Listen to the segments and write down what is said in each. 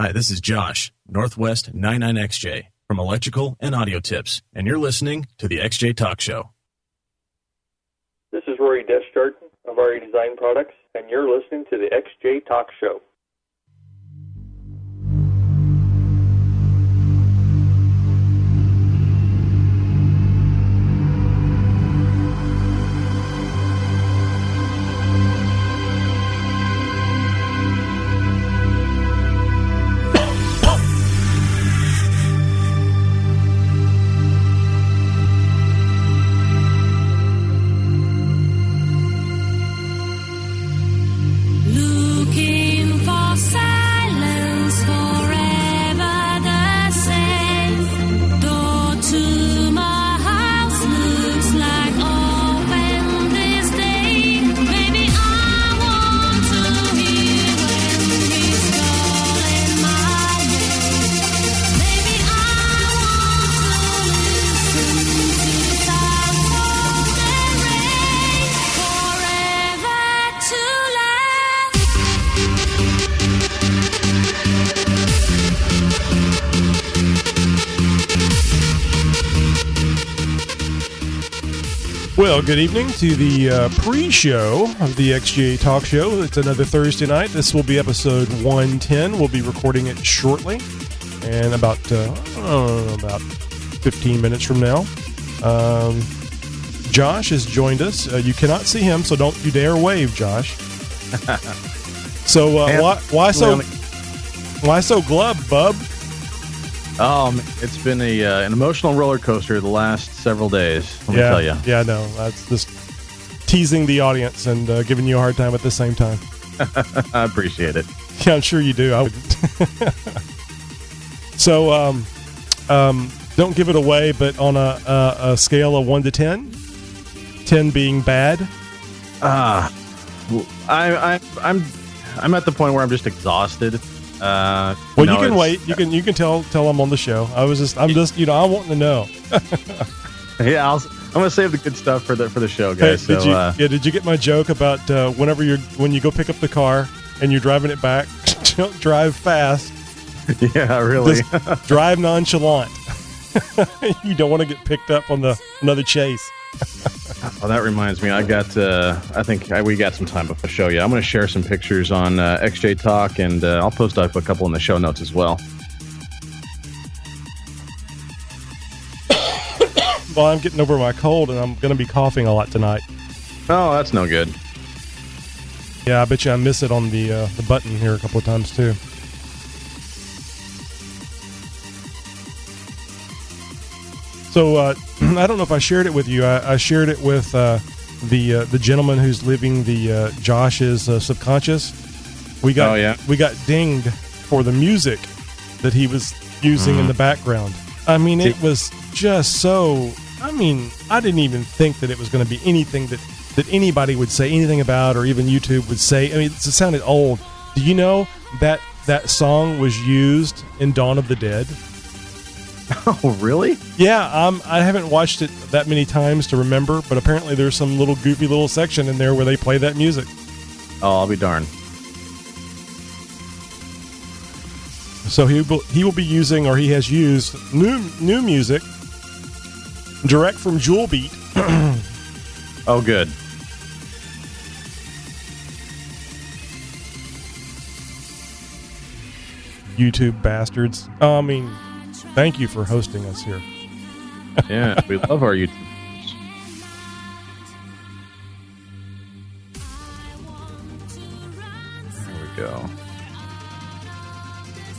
Hi, this is Josh, Northwest 99XJ, from Electrical and Audio Tips, and you're listening to the XJ Talk Show. This is Rory Descharton of RE Design Products, and you're listening to the XJ Talk Show. Well, good evening to the pre-show of the XJ Talk Show. It's another Thursday night. This will be episode 110. We'll be recording it shortly, and about 15 minutes from now. Josh has joined us. You cannot see him, so don't you dare wave, Josh. So why so glub, bub? It's been an emotional roller coaster the last several days, let me tell you. Yeah, no, that's just teasing the audience and giving you a hard time at the same time. I appreciate it. Yeah, I'm sure you do. I would. So, don't give it away, but on a scale of 1 to 10, 10 being bad. I'm at the point where I'm just exhausted. Well, you can wait. You can tell them on the show. I'm just I want to know. Yeah, I'm gonna save the good stuff for the show, guys. Hey, did you get my joke about when you go pick up the car and you're driving it back? Don't drive fast. Yeah, really. Just drive nonchalant. You don't want to get picked up on another chase. Oh, that reminds me. I think we got some time before the show. Yeah, I'm going to share some pictures on XJ Talk, and I'll post up a couple in the show notes as well. Well, I'm getting over my cold, and I'm going to be coughing a lot tonight. Oh, that's no good. Yeah, I bet you I miss it on the button here a couple of times too. So I don't know if I shared it with you. I shared it with the gentleman who's living the Josh's subconscious. We got dinged for the music that he was using in the background. I mean, it was just so. I mean, I didn't even think that it was going to be anything that anybody would say anything about, or even YouTube would say. I mean, it sounded old. Do you know that song was used in Dawn of the Dead? Oh, really? Yeah, I haven't watched it that many times to remember, but apparently there's some little goofy little section in there where they play that music. Oh, I'll be darned. So he will be using, or he has used, new music direct from Jewel Beat. Oh, good. YouTube bastards. I mean, thank you for hosting us here. Yeah, we love our YouTube. There we go.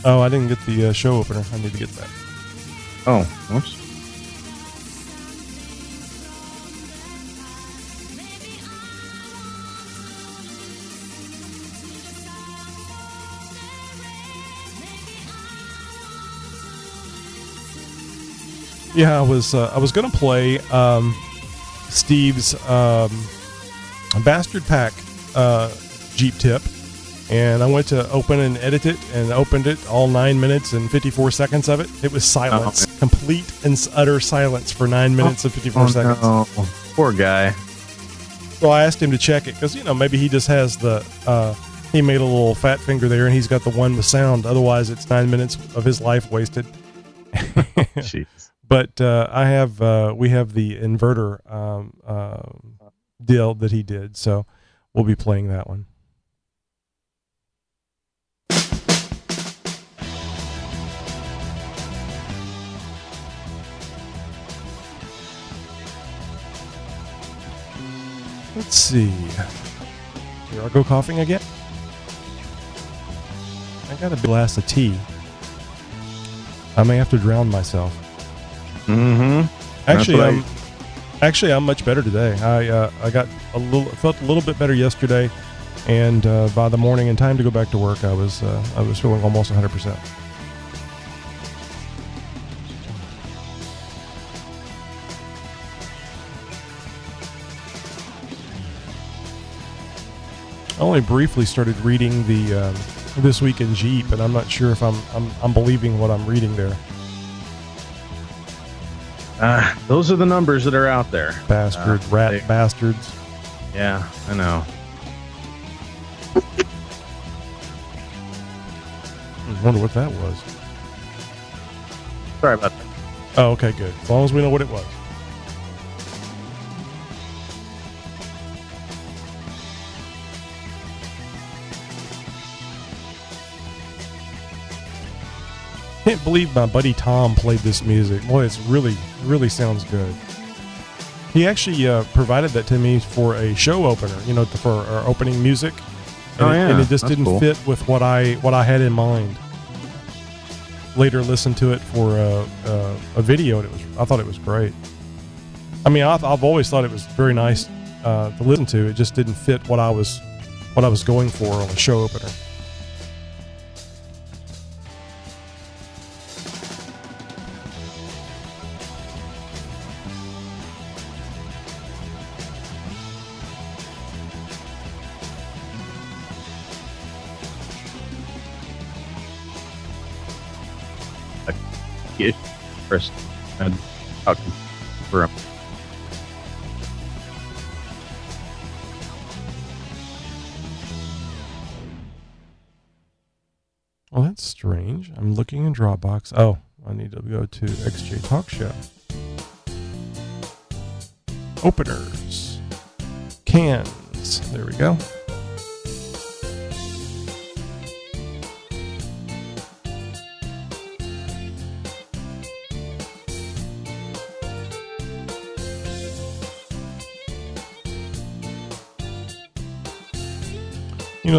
Oh, I didn't get the show opener. I need to get that. Oh, whoops. Yeah, I was gonna play Steve's Bastard Pack Jeep tip, and I went to open and edit it, and opened it all 9 minutes and 54 seconds of it. It was silence, complete and utter silence for 9 minutes and 54 seconds. No. Poor guy. So I asked him to check it because maybe he just has the he made a little fat finger there, and he's got the one with sound. Otherwise, it's 9 minutes of his life wasted. Jeez. But we have the inverter deal that he did, so we'll be playing that one. Let's see. Here I go coughing again. I got a glass of tea. I may have to drown myself. Mm-hmm. Actually, I'm much better today. I felt a little bit better yesterday, and by the morning and time to go back to work, I was feeling almost 100%. I only briefly started reading the This Week in Jeep, and I'm not sure if I'm believing what I'm reading there. Those are the numbers that are out there. Bastards. Yeah, I know. I wonder what that was. Sorry about that. Oh, okay, good. As long as we know what it was. I can't believe my buddy Tom played this music. Boy, it's really sounds good. He actually provided that to me for a show opener, for our opening music. And it just didn't fit with what I had in mind. Later listened to it for a video, and I thought it was great. I mean, I've always thought it was very nice to listen to. It just didn't fit what I was going for on a show opener. First, talk for him. Well, that's strange. I'm looking in Dropbox. Oh, I need to go to XJ Talk Show. Openers. Cans. There we go.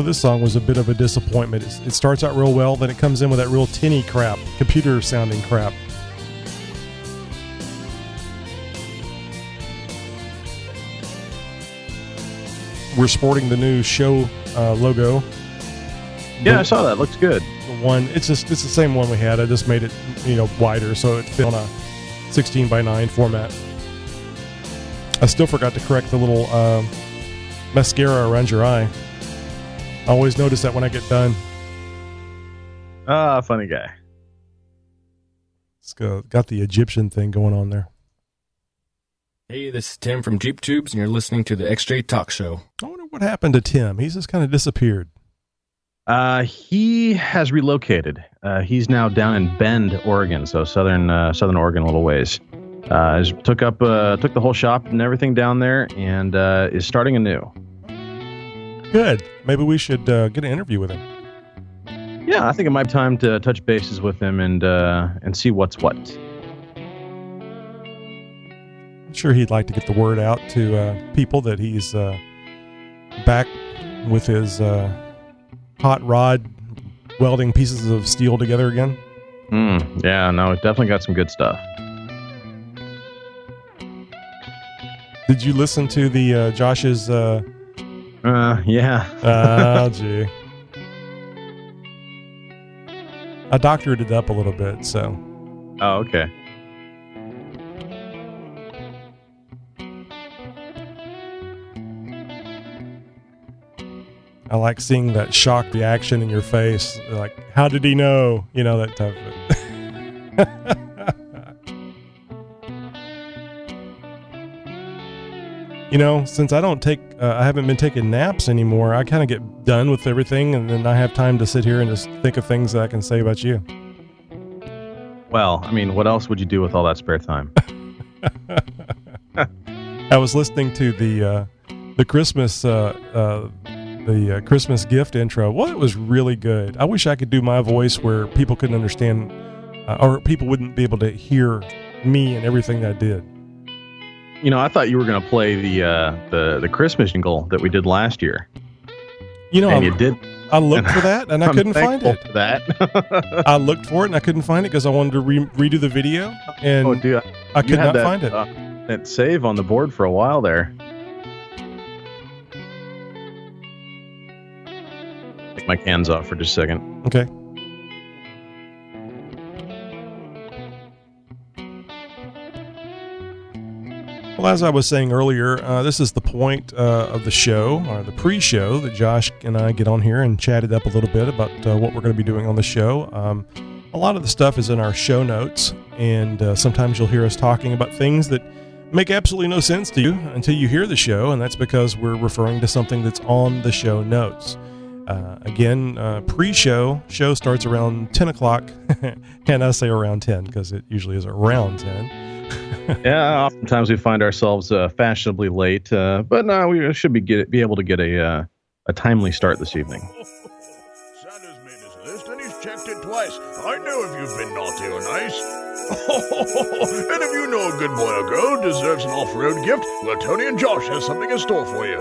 This song was a bit of a disappointment. It starts out real well, then it comes in with that real tinny crap, computer-sounding crap. We're sporting the new show logo. Yeah, I saw that. Looks good. The one, it's the same one we had. I just made it, wider so it fit on a 16:9 format. I still forgot to correct the little mascara around your eye. I always notice that when I get done. Funny guy. It's got the Egyptian thing going on there. Hey, this is Tim from Jeep Tubes, and you're listening to the XJ Talk Show. I wonder what happened to Tim. He's just kind of disappeared. He has relocated. He's now down in Bend, Oregon, so southern Oregon, a little ways. Took the whole shop and everything down there, and is starting anew. Good. Maybe we should get an interview with him. Yeah, I think it might be time to touch bases with him and see what's what. I'm sure he'd like to get the word out to people that he's back with his hot rod welding pieces of steel together again. Yeah, no, it definitely got some good stuff. Did you listen to the Josh's... yeah. Oh, gee. I doctored it up a little bit, so. Oh, okay. I like seeing that shocked reaction in your face. Like, how did he know? That type of since I haven't been taking naps anymore, I kind of get done with everything, and then I have time to sit here and just think of things that I can say about you. Well, I mean, what else would you do with all that spare time? I was listening to the Christmas Christmas gift intro. Well, it was really good. I wish I could do my voice where people couldn't understand, or people wouldn't be able to hear me and everything that I did. I thought you were going to play the Christmas jingle that we did last year. And you did. I looked for that and I couldn't find it. For that. I looked for it and I couldn't find it because I wanted to redo the video, and I could not find it. That save on the board for a while there. Take my cans off for just a second. Okay. Well, as I was saying earlier, this is the point of the show, or the pre-show, that Josh and I get on here and chatted up a little bit about what we're going to be doing on the show. A lot of the stuff is in our show notes, and sometimes you'll hear us talking about things that make absolutely no sense to you until you hear the show, and that's because we're referring to something that's on the show notes. Again, pre-show, show starts around 10 o'clock, and I say around 10 because it usually is around 10. Yeah, oftentimes we find ourselves fashionably late, but no, we should be able to get a timely start this evening. Santa's made his list and he's checked it twice. I know if you've been naughty or nice. And if you know a good boy or girl deserves an off-road gift, well, Tony and Josh has something in store for you.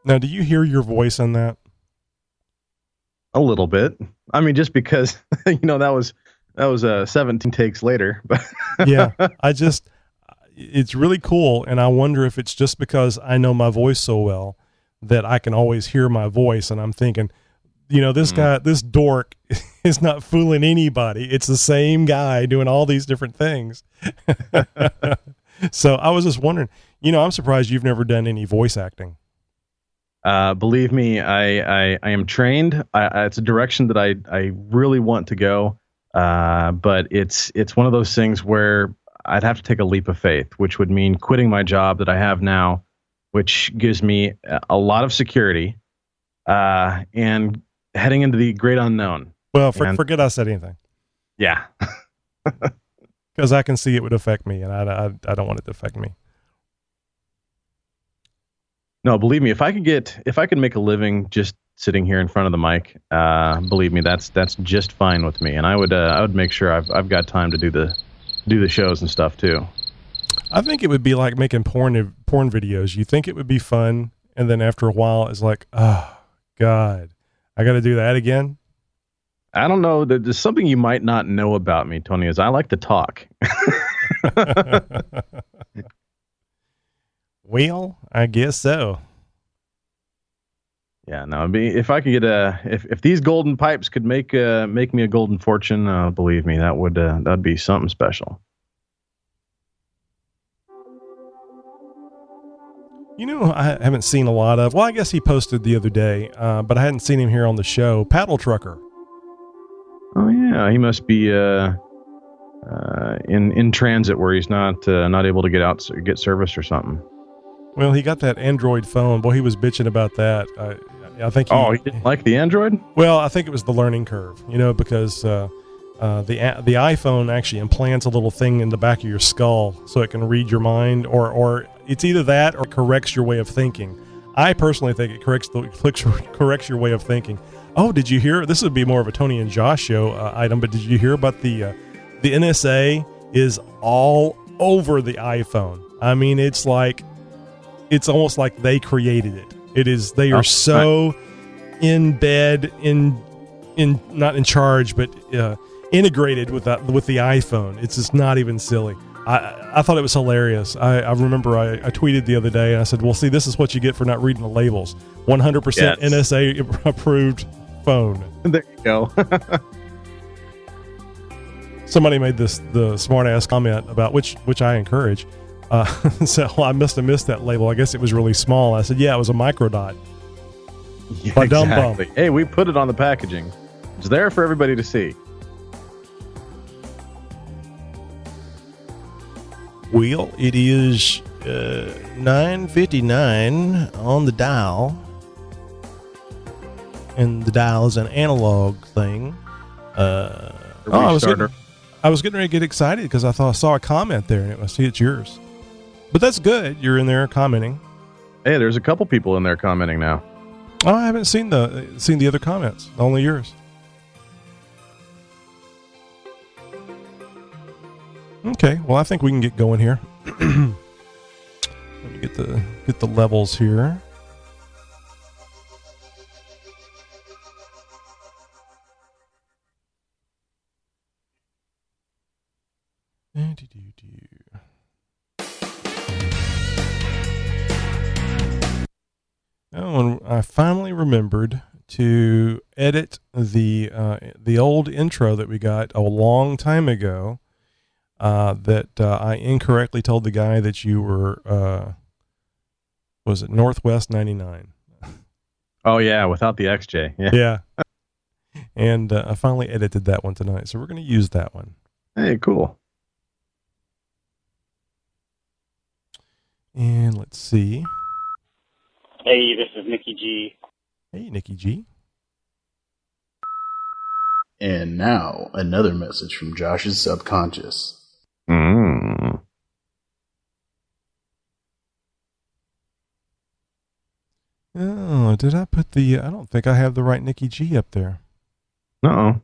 Now, do you hear your voice in that? A little bit. I mean, just because, that was 17 takes later. Yeah, it's really cool. And I wonder if it's just because I know my voice so well that I can always hear my voice. And I'm thinking, this guy, this dork is not fooling anybody. It's the same guy doing all these different things. So I was just wondering, I'm surprised you've never done any voice acting. Believe me, I am trained. It's a direction that I really want to go. But it's one of those things where I'd have to take a leap of faith, which would mean quitting my job that I have now, which gives me a lot of security, and heading into the great unknown. Well, forget I said anything. Yeah. Because I can see it would affect me, and I don't want it to affect me. No, believe me, if I could make a living just sitting here in front of the mic, believe me, that's just fine with me, and I would make sure I've got time to do the shows and stuff too. I think it would be like making porn videos. You think it would be fun, and then after a while, it's like, oh God, I got to do that again. I don't know. There's something you might not know about me, Tony, is I like to talk. Well, I guess so. Yeah, no, if I could get if these golden pipes could make me a golden fortune, believe me, that'd be something special. I haven't seen a lot of. Well, I guess he posted the other day, but I hadn't seen him here on the show. Paddle Trucker. Oh yeah, he must be in transit where he's not able to get service or something. Well, he got that Android phone. Boy, he was bitching about that. I think he didn't like the Android? Well, I think it was the learning curve, because the iPhone actually implants a little thing in the back of your skull so it can read your mind, or it's either that or corrects your way of thinking. I personally think it corrects your way of thinking. Oh, did you hear? This would be more of a Tony and Josh show item, but did you hear about the NSA is all over the iPhone? I mean, it's almost like they created it. It is. They are so in bed, not in charge, but integrated with the iPhone. It's just not even silly. I thought it was hilarious. I remember I tweeted the other day and I said, "Well, see, this is what you get for not reading the labels. 100% NSA approved phone." There you go. Somebody made the smart ass comment about which I encourage. So I must have missed that label. I guess it was really small. I said, yeah, it was a microdot. Yeah, exactly. Hey, we put it on the packaging. It's there for everybody to see. Well, it is 9:59 on the dial. And the dial is an analog thing. I was getting ready to get excited because I thought I saw a comment there, and I see it's yours. But that's good. You're in there commenting. Hey, there's a couple people in there commenting now. Oh, I haven't seen the other comments. Only yours. Okay. Well, I think we can get going here. Let me get the levels here. Oh, and I finally remembered to edit the old intro that we got a long time ago. That I incorrectly told the guy that you were was it Northwest 99? Oh yeah, without the XJ. Yeah. And I finally edited that one tonight, so we're going to use that one. Hey, cool. And let's see. Hey, this is Nikki G. Hey, Nikki G. And now, another message from Josh's subconscious. Oh, did I put I don't think I have the right Nikki G up there. Uh-oh.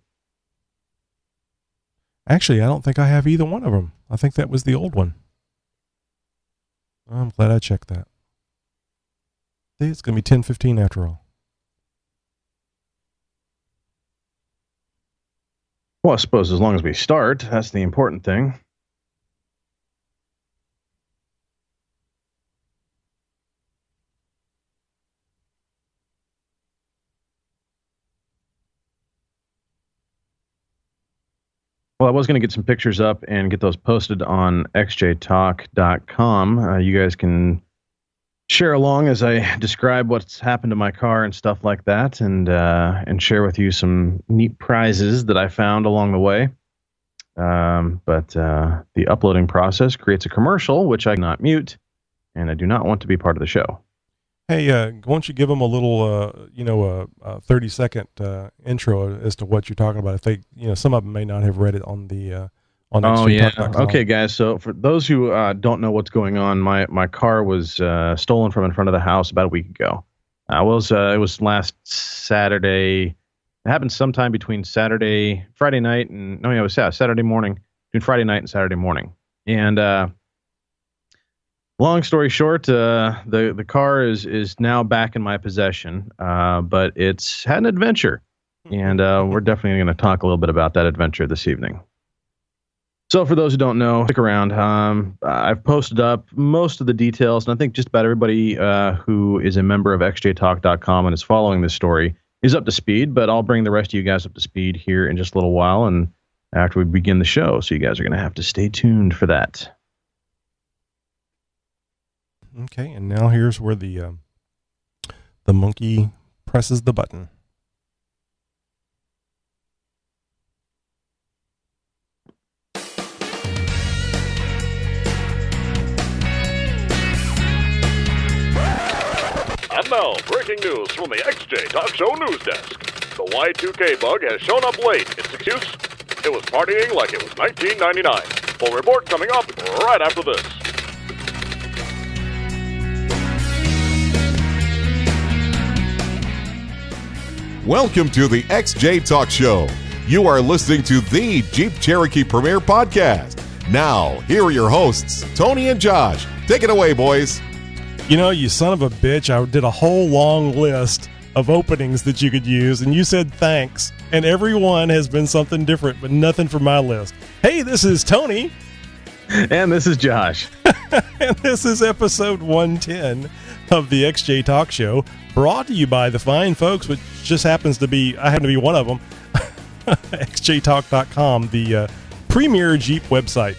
Actually, I don't think I have either one of them. I think that was the old one. I'm glad I checked that. See, it's going to be 10:15 after all. Well, I suppose as long as we start, that's the important thing. Well, I was going to get some pictures up and get those posted on xjtalk.com. You guys can share along as I describe what's happened to my car and stuff like that, and share with you some neat prizes that I found along the way. But the uploading process creates a commercial, which I cannot mute, and I do not want to be part of the show. Hey, why don't you give them a little, 30-second intro as to what you're talking about? If they, some of them may not have read it on the on xjtalk.com. Okay, guys. So for those who don't know what's going on, my car was stolen from in front of the house about a week ago. It was last Saturday. It happened sometime between Saturday night, and Saturday morning. And long story short, the car is now back in my possession, but it's had an adventure, and we're definitely going to talk a little bit about that adventure this evening. So for those who don't know, stick around. I've posted up most of the details, and I think just about everybody who is a member of xjtalk.com and is following this story is up to speed, but I'll bring the rest of you guys up to speed here in just a little while, and after we begin the show, so you guys are going to have to stay tuned for that. Okay, and now here's where the monkey presses the button. And now, breaking news from the XJ Talk Show news desk. The Y2K bug has shown up late. Its excuse? It was partying like it was 1999. Full report coming up right after this. Welcome to the XJ Talk Show. You are listening to the Jeep Cherokee Premier Podcast. Now, here are your hosts, Tony and Josh. Take it away, boys. You son of a bitch, I did a whole long list of openings that you could use, and you said thanks, and every one has been something different, but nothing from my list. Hey, this is Tony. And this is Josh. And this is episode 110 of the XJ Talk Show, brought to you by the fine folks, which just happens to be, I happen to be one of them, xjtalk.com, the premier Jeep website.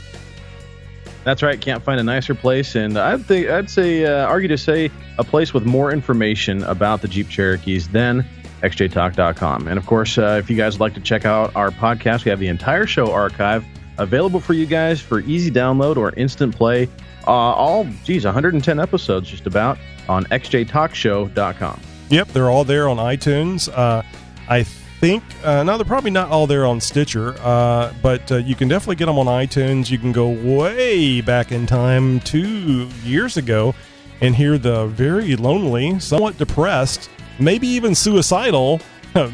That's right. Can't find a nicer place, and I'd argue to say a place with more information about the Jeep Cherokees than xjtalk.com. And of course, if you guys would like to check out our podcast, we have the entire show archive available for you guys for easy download or instant play 110 episodes just about on xjtalkshow.com. Yep, they're all there on iTunes. I think, no, they're probably not all there on Stitcher, but you can definitely get them on iTunes. You can go way back in time 2 years ago and hear the very lonely, somewhat depressed, maybe even suicidal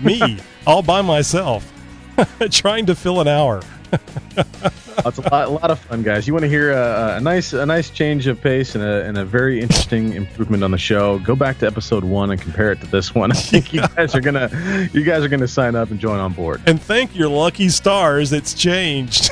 me all by myself trying to fill an hour. It's a lot of fun, guys. You want to hear a nice change of pace and a very interesting improvement on the show? Go back to episode 1 and compare it to this one. I think you guys are gonna sign up and join on board. And thank your lucky stars, it's changed.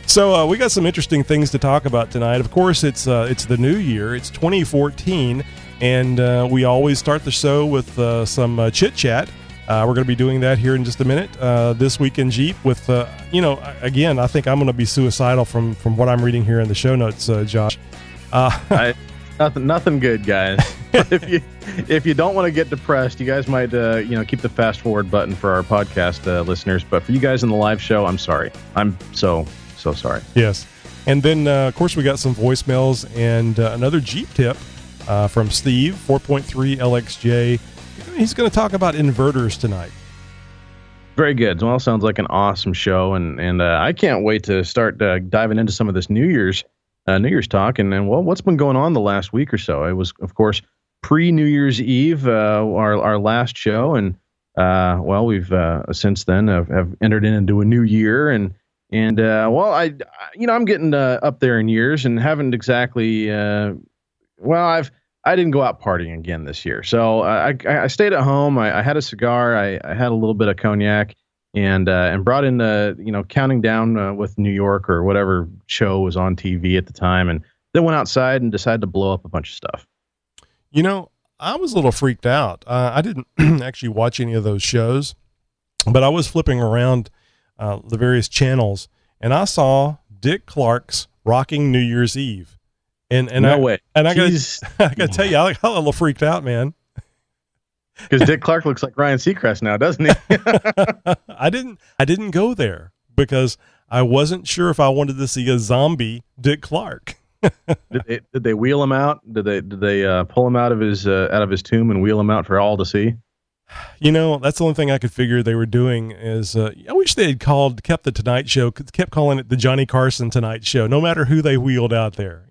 So we got some interesting things to talk about tonight. Of course, it's the new year. It's 2014, and we always start the show with some chit chat. We're going to be doing that here in just a minute. This week in Jeep with, again, I think I'm going to be suicidal from what I'm reading here in the show notes, Josh. Nothing good, guys. If you don't want to get depressed, you guys might, keep the fast forward button for our podcast listeners. But for you guys in the live show, I'm sorry. I'm so sorry. Yes. And then, of course, we got some voicemails and another Jeep tip from Steve, 4.3 LXJ. He's going to talk about inverters tonight. Very good. Well, sounds like an awesome show, and I can't wait to start diving into some of this New Year's talk. And what's been going on the last week or so? It was, of course, pre-New Year's Eve, our last show, and we've since then have entered into a new year, and I'm getting up there in years and haven't exactly I didn't go out partying again this year. So I stayed at home. I had a cigar. I had a little bit of cognac and brought in Counting Down with New York or whatever show was on TV at the time. And then went outside and decided to blow up a bunch of stuff. I was a little freaked out. I didn't actually watch any of those shows, but I was flipping around the various channels and I saw Dick Clark's Rocking New Year's Eve. And no way. And I gotta tell you, I got a little freaked out, man. Because Dick Clark looks like Ryan Seacrest now, doesn't he? I didn't go there because I wasn't sure if I wanted to see a zombie Dick Clark. Did they wheel him out? Did they pull him out of his tomb and wheel him out for all to see? That's the only thing I could figure they were doing is, I wish they had kept the Tonight Show, kept calling it the Johnny Carson Tonight Show, no matter who they wheeled out there,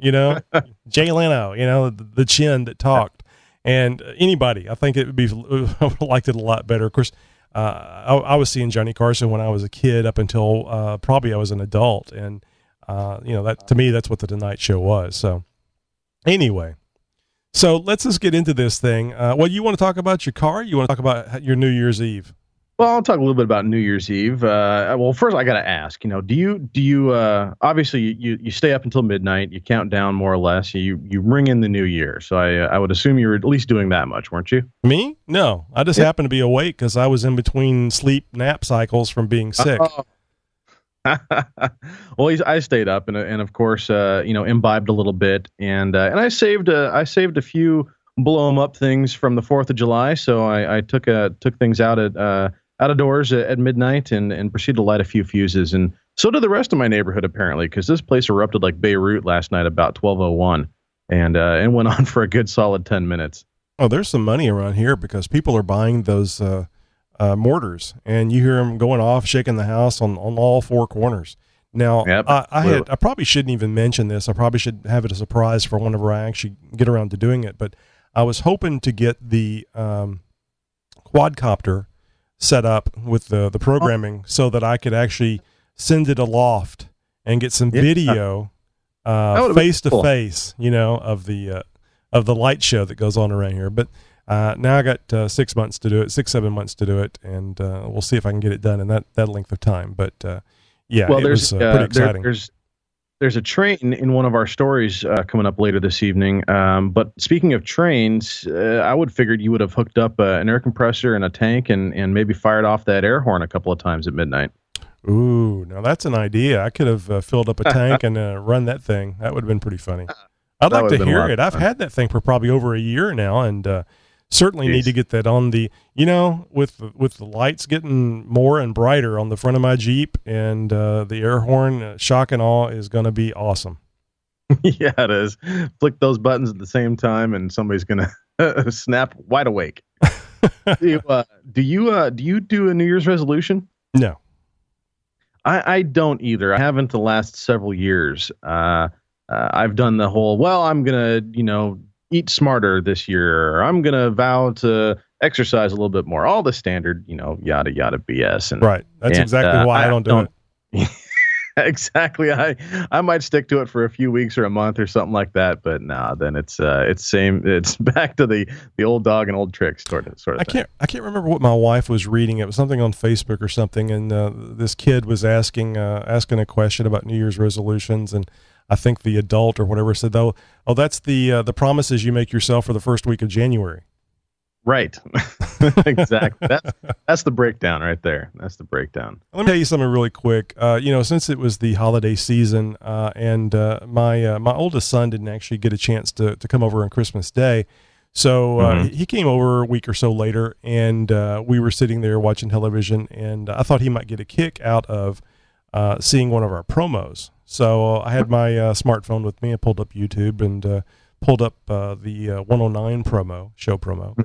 Jay Leno, the chin that talked, and anybody. I think it would be, I would have liked it a lot better. Of course, I was seeing Johnny Carson when I was a kid up until probably I was an adult. And, that to me, that's what the Tonight Show was. So anyway. So let's just get into this thing. You want to talk about your car? You want to talk about your New Year's Eve? Well, I'll talk a little bit about New Year's Eve. First I got to ask, do you obviously you stay up until midnight, you count down more or less, you ring in the new year. So I would assume you were at least doing that much, weren't you? Me? No, I just happened to be awake because I was in between sleep nap cycles from being sick. Well, I stayed up and of course, imbibed a little bit and I saved a few blow 'em up things from the 4th of July. So I took things out of doors at midnight and proceeded to light a few fuses. And so did the rest of my neighborhood, apparently, because this place erupted like Beirut last night about 12:01 and went on for a good solid 10 minutes. Oh, there's some money around here because people are buying those, mortars, and you hear them going off, shaking the house on all four corners. Now, yep. I probably shouldn't even mention this. I probably should have it a surprise for whenever I actually get around to doing it. But I was hoping to get the quadcopter set up with the programming so that I could actually send it aloft and get some video face to face, of the light show that goes on around here. But now I got 6 months to do it, 7 months to do it, and we'll see if I can get it done in that length of time. But it was pretty exciting. There's a train in one of our stories coming up later this evening. But speaking of trains, I would figured you would have hooked up an air compressor and a tank and maybe fired off that air horn a couple of times at midnight. Ooh, now that's an idea. I could have filled up a tank and run that thing. That would have been pretty funny. I'd like to hear it. I've had that thing for probably over a year now, and certainly need to get that on the, with the lights getting more and brighter on the front of my Jeep, and the air horn, shock and awe is going to be awesome. Yeah, it is. Flick those buttons at the same time, and somebody's going to snap wide awake. Do you do a New Year's resolution? No. I don't either. I haven't the last several years. I've done the whole, I'm going to, eat smarter this year, or I'm going to vow to exercise a little bit more. All the standard, yada, yada BS. And, right. That's exactly why I don't do it. Exactly. I might stick to it for a few weeks or a month or something like that, but then it's same. It's back to the old dog and old tricks sort of thing. I can't remember what my wife was reading. It was something on Facebook or something, and this kid was asking a question about New Year's resolutions, and I think the adult or whatever said, that's the promises you make yourself for the first week of January. Right. Exactly. That's the breakdown right there. That's the breakdown. Let me tell you something really quick. Since it was the holiday season, and my oldest son didn't actually get a chance to come over on Christmas Day. So he came over a week or so later, and we were sitting there watching television, and I thought he might get a kick out of seeing one of our promos. So I had my smartphone with me. I pulled up YouTube and pulled up the 109 show promo.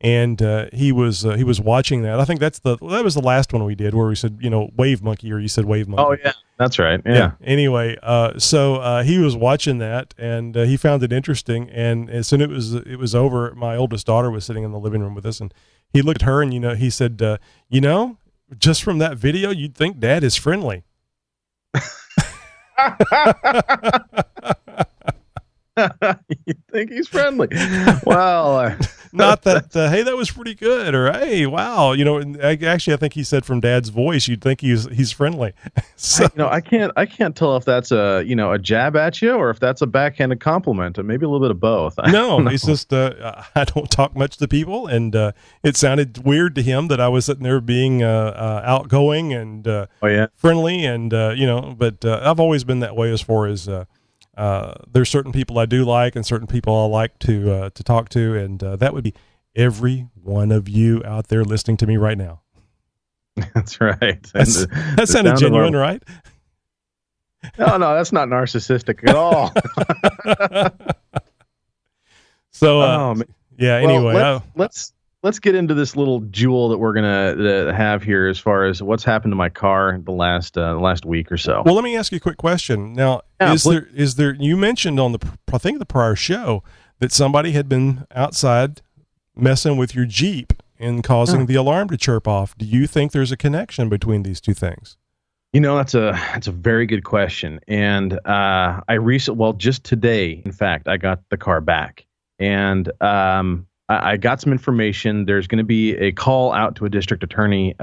And he was watching that. I think that was the last one we did where we said, wave monkey, or you said wave monkey. Oh yeah, that's right. Yeah. Anyway, so he was watching that, and he found it interesting. And as soon as it was over, my oldest daughter was sitting in the living room with us, and he looked at her and he said, just from that video, you'd think Dad is friendly. You think he's friendly? Well, not that. Hey, that was pretty good. Or hey, wow. Actually, I think he said from Dad's voice, you'd think he's friendly. So, I can't tell if that's a jab at you or if that's a backhanded compliment, or maybe a little bit of both. No, it's just I don't talk much to people, and it sounded weird to him that I was sitting there being outgoing and friendly, and But I've always been that way as far as. There's certain people I do like and certain people I like to talk to, and that would be every one of you out there listening to me right now. That's right. That sounded genuine, right? No, that's not narcissistic at all. So, anyway, let's get into this little jewel that we're gonna have here as far as what's happened to my car the last week or so. Well, let me ask you a quick question. Now, is there? You mentioned on the prior show that somebody had been outside messing with your Jeep and causing the alarm to chirp off. Do you think there's a connection between these two things? That's a very good question. And just today, in fact, I got the car back, and I got some information. There's going to be a call out to a district attorney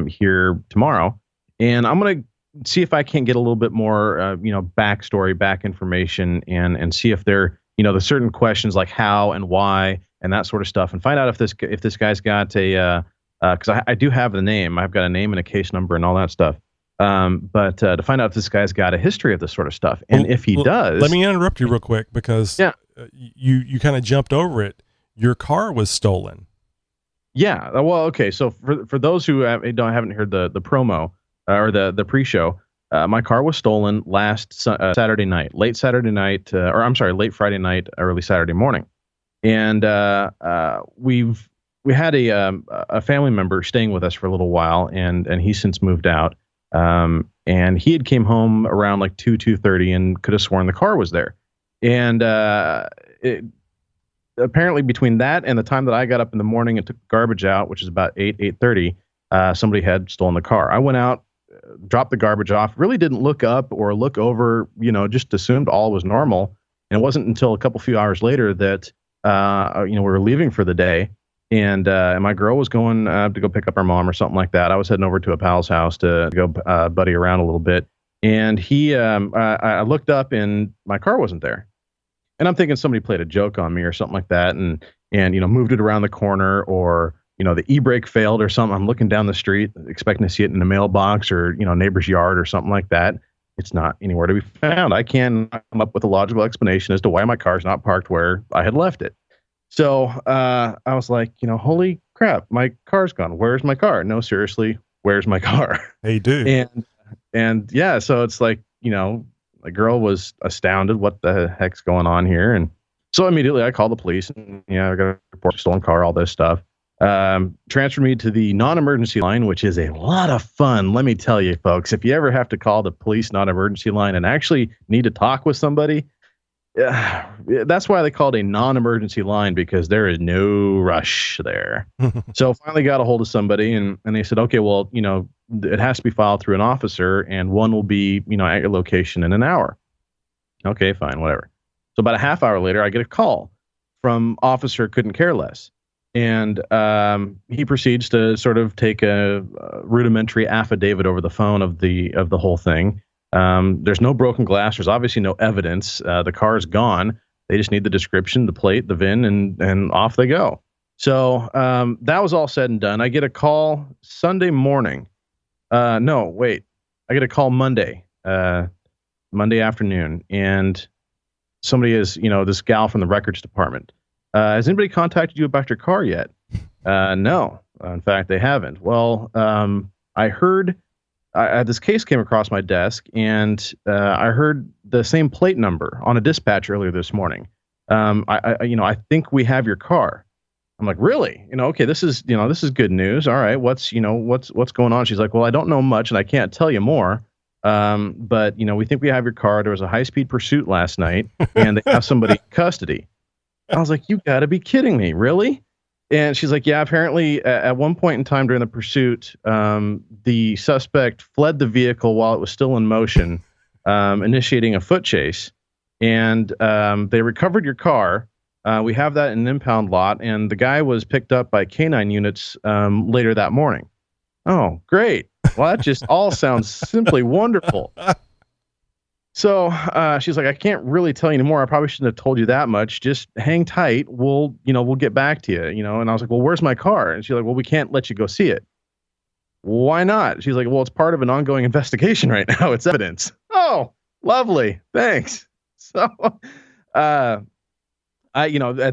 here tomorrow, and I'm going to see if I can get a little bit more, backstory, back information, and see if there, the certain questions like how and why and that sort of stuff, and find out if this guy's got a, because I do have the name. I've got a name and a case number and all that stuff. But to find out if this guy's got a history of this sort of stuff, and if he does, let me interrupt you real quick because you kind of jumped over it. Your car was stolen. Yeah. Well, okay. So for those who haven't heard the promo or the pre-show, my car was stolen last Saturday night, late Friday night, early Saturday morning. And we had a family member staying with us for a little while, and he's since moved out. And he had came home around like 2:30 and could have sworn the car was there. And apparently between that and the time that I got up in the morning and took garbage out, which is about 8:30, somebody had stolen the car. I went out, dropped the garbage off, really didn't look up or look over, just assumed all was normal. And it wasn't until a few hours later that, we were leaving for the day, and my girl was going to go pick up her mom or something like that. I was heading over to a pal's house to go buddy around a little bit. And I looked up and my car wasn't there. And I'm thinking somebody played a joke on me or something like that, and moved it around the corner, or the e-brake failed or something. I'm looking down the street expecting to see it in the mailbox or neighbor's yard or something like that. It's not anywhere to be found. I can't come up with a logical explanation as to why my car's not parked where I had left it. So I was like, holy crap, my car's gone. Where's my car? No, seriously, where's my car? Hey, dude. And yeah, so it's like, the girl was astounded. What the heck's going on here? And so immediately I called the police and, I got a report, stolen car, all this stuff. Transferred me to the non-emergency line, which is a lot of fun. Let me tell you, folks, if you ever have to call the police non-emergency line and actually need to talk with somebody, that's why they call it a non-emergency line, because there is no rush there. So finally got a hold of somebody and they said, okay, well, it has to be filed through an officer and one will be, at your location in an hour. Okay, fine, whatever. So about a half hour later, I get a call from officer couldn't care less. And he proceeds to sort of take a rudimentary affidavit over the phone of the whole thing. There's no broken glass. There's obviously no evidence. The car is gone. They just need the description, the plate, the VIN, and off they go. So that was all said and done. I get a call Sunday morning. No, wait. I get a call Monday afternoon, and somebody is, this gal from the records department. Has anybody contacted you about your car yet? No. In fact, they haven't. Well, I heard this case came across my desk, and I heard the same plate number on a dispatch earlier this morning. I think we have your car. I'm like, really? Okay, this is good news. All right, what's going on? She's like, well, I don't know much, and I can't tell you more. But we think we have your car. There was a high-speed pursuit last night, and they have somebody in custody. I was like, you got to be kidding me, really? And she's like, yeah, apparently at one point in time during the pursuit, the suspect fled the vehicle while it was still in motion, initiating a foot chase. And they recovered your car. We have that in an impound lot, and the guy was picked up by canine units later that morning. Oh, great. Well, that just all sounds simply wonderful. So she's like, I can't really tell you anymore. I probably shouldn't have told you that much. Just hang tight. We'll get back to you, And I was like, well, where's my car? And she's like, well, we can't let you go see it. Why not? She's like, well, it's part of an ongoing investigation right now. It's evidence. Oh, lovely. Thanks. So, at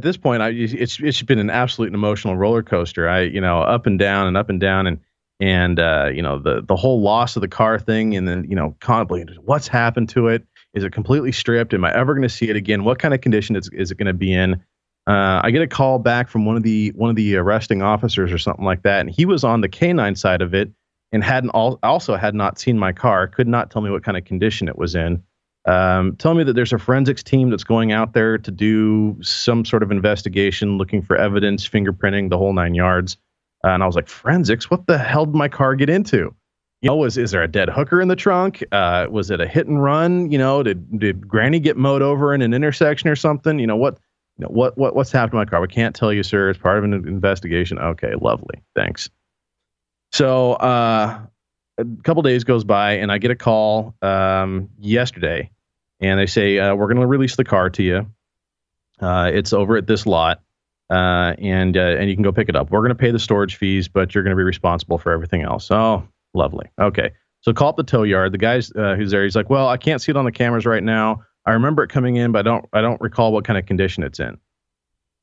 this point, it's been an absolute emotional roller coaster. Up and down and up and down and the whole loss of the car thing, and then contemplating what's happened to it. Is it completely stripped? Am I ever going to see it again? What kind of condition is it going to be in? I get a call back from one of the arresting officers or something like that, and he was on the canine side of it and had not seen my car. Could not tell me what kind of condition it was in. Tell me that there's a forensics team that's going out there to do some sort of investigation, looking for evidence, fingerprinting, the whole 9 yards. And I was like, forensics? What the hell did my car get into? Is there a dead hooker in the trunk? Was it a hit and run? Did Granny get mowed over in an intersection or something? What's happened to my car? We can't tell you, sir. It's part of an investigation. Okay, lovely. Thanks. So a couple days goes by, and I get a call yesterday, and they say, we're going to release the car to you. It's over at this lot. And you can go pick it up. We're going to pay the storage fees, but you're going to be responsible for everything else. Oh, lovely. Okay. So call up the tow yard. The guy's who's there. He's like, well, I can't see it on the cameras right now. I remember it coming in, but I don't recall what kind of condition it's in.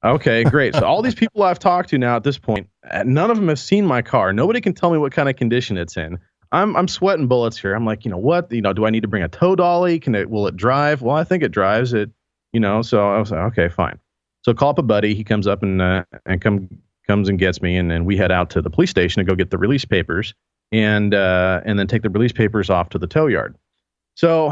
Okay, great. So all these people I've talked to now at this point, none of them have seen my car. Nobody can tell me what kind of condition it's in. I'm sweating bullets here. I'm like, what? Do I need to bring a tow dolly? Will it drive? Well, I think it drives it. So I was like, okay, fine. So call up a buddy. He comes up and comes and gets me, and we head out to the police station to go get the release papers, and then take the release papers off to the tow yard. So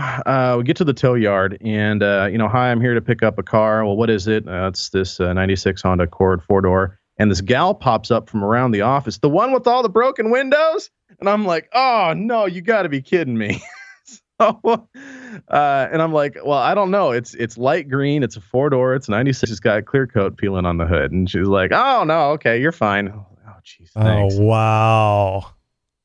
we get to the tow yard, and hi, I'm here to pick up a car. Well, what is it? It's this 96 Honda Accord 4-door, and this gal pops up from around the office, the one with all the broken windows, and I'm like, oh no, you got to be kidding me. And I'm like, well, I don't know. It's light green. It's a 4-door. It's 96. It's got a clear coat peeling on the hood. And she's like, oh no, okay, you're fine. Oh, jeez. Thanks. Oh, wow.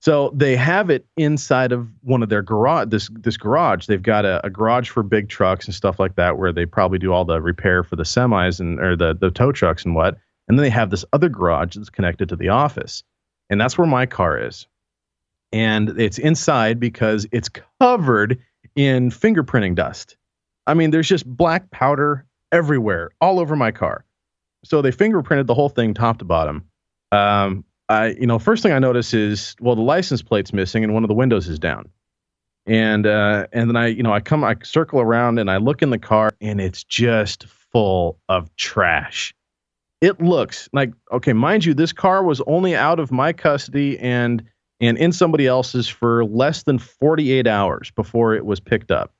So they have it inside of one of their garage. This garage. They've got a garage for big trucks and stuff like that, where they probably do all the repair for the semis or the tow trucks and what. And then they have this other garage that's connected to the office, and that's where my car is. And it's inside because it's covered in fingerprinting dust. I mean, there's just black powder everywhere, all over my car. So they fingerprinted the whole thing top to bottom. First thing I notice is, well, the license plate's missing and one of the windows is down. And then I circle around and I look in the car and it's just full of trash. It looks like, okay, mind you, this car was only out of my custody and in somebody else's for less than 48 hours before it was picked up.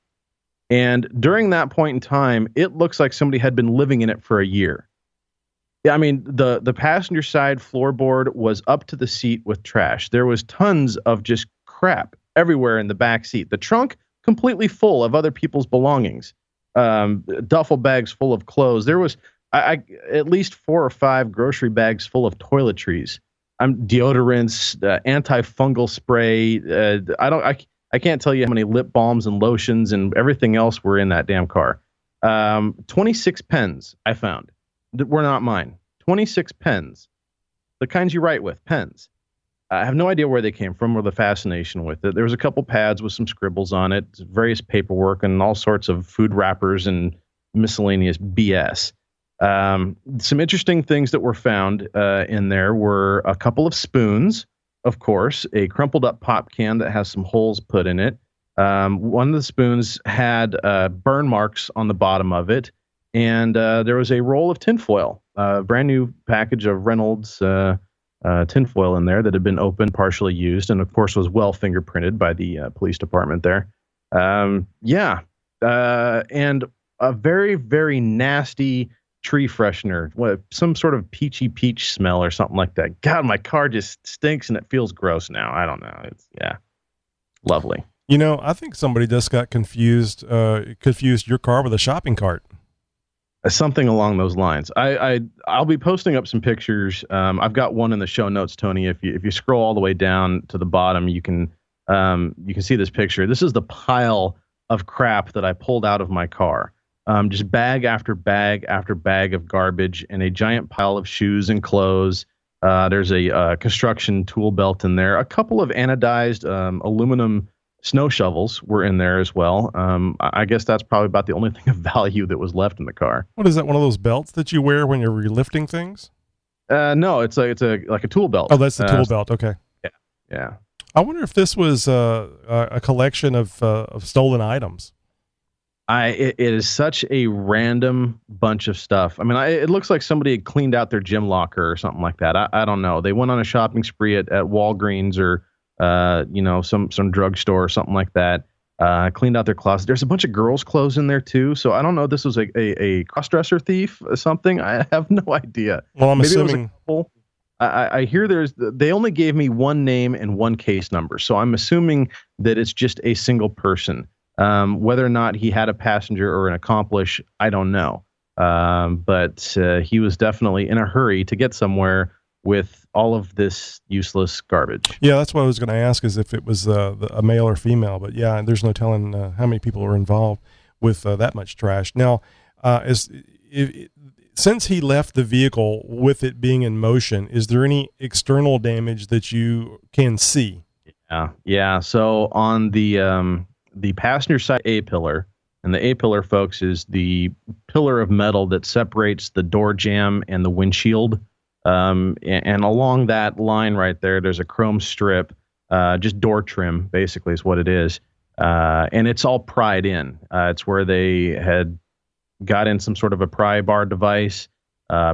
And during that point in time, it looks like somebody had been living in it for a year. Yeah, I mean, the passenger side floorboard was up to the seat with trash. There was tons of just crap everywhere in the back seat. The trunk completely full of other people's belongings. Duffel bags full of clothes. There was at least 4 or 5 grocery bags full of toiletries. Deodorants, antifungal spray. I can't tell you how many lip balms and lotions and everything else were in that damn car. 26 pens I found that were not mine. 26 pens, the kinds you write with, pens. I have no idea where they came from or the fascination with it. There was a couple pads with some scribbles on it, various paperwork, and all sorts of food wrappers and miscellaneous BS. Some interesting things that were found in there were a couple of spoons, of course, a crumpled up pop can that has some holes put in it. One of the spoons had burn marks on the bottom of it, and there was a roll of tinfoil, a brand new package of Reynolds tinfoil in there that had been opened, partially used, and of course was well fingerprinted by the police department there. And a very, very nasty tree freshener, some sort of peachy peach smell or something like that. God, my car just stinks and it feels gross now. I don't know. It's lovely. I think somebody just got confused your car with a shopping cart. Something along those lines. I'll be posting up some pictures. I've got one in the show notes, Tony. If you scroll all the way down to the bottom, you can see this picture. This is the pile of crap that I pulled out of my car. Just bag after bag after bag of garbage and a giant pile of shoes and clothes. There's a construction tool belt in there. A couple of anodized aluminum snow shovels were in there as well. I guess that's probably about the only thing of value that was left in the car. What is that? One of those belts that you wear when you're relifting things? No, it's like a tool belt. Oh, that's the tool belt. Okay. Yeah. I wonder if this was a collection of stolen items. It is such a random bunch of stuff. I mean, it looks like somebody had cleaned out their gym locker or something like that. I don't know. They went on a shopping spree at Walgreens or some drugstore or something like that. Cleaned out their closet. There's a bunch of girls' clothes in there too. So I don't know if this was a cross-dresser thief or something. I have no idea. Well, I'm Maybe assuming. It was a couple. I hear they only gave me one name and one case number. So I'm assuming that it's just a single person. Whether or not he had a passenger or an accomplice, I don't know. But he was definitely in a hurry to get somewhere with all of this useless garbage. Yeah, that's what I was going to ask, is if it was a male or female. But yeah, there's no telling how many people were involved with that much trash. Now, since he left the vehicle with it being in motion, is there any external damage that you can see? Yeah. So on the passenger side A-pillar, and the A-pillar, folks, is the pillar of metal that separates the door jamb and the windshield. And along that line right there, there's a chrome strip, just door trim, basically is what it is. And it's all pried in. It's where they had got in some sort of a pry bar device,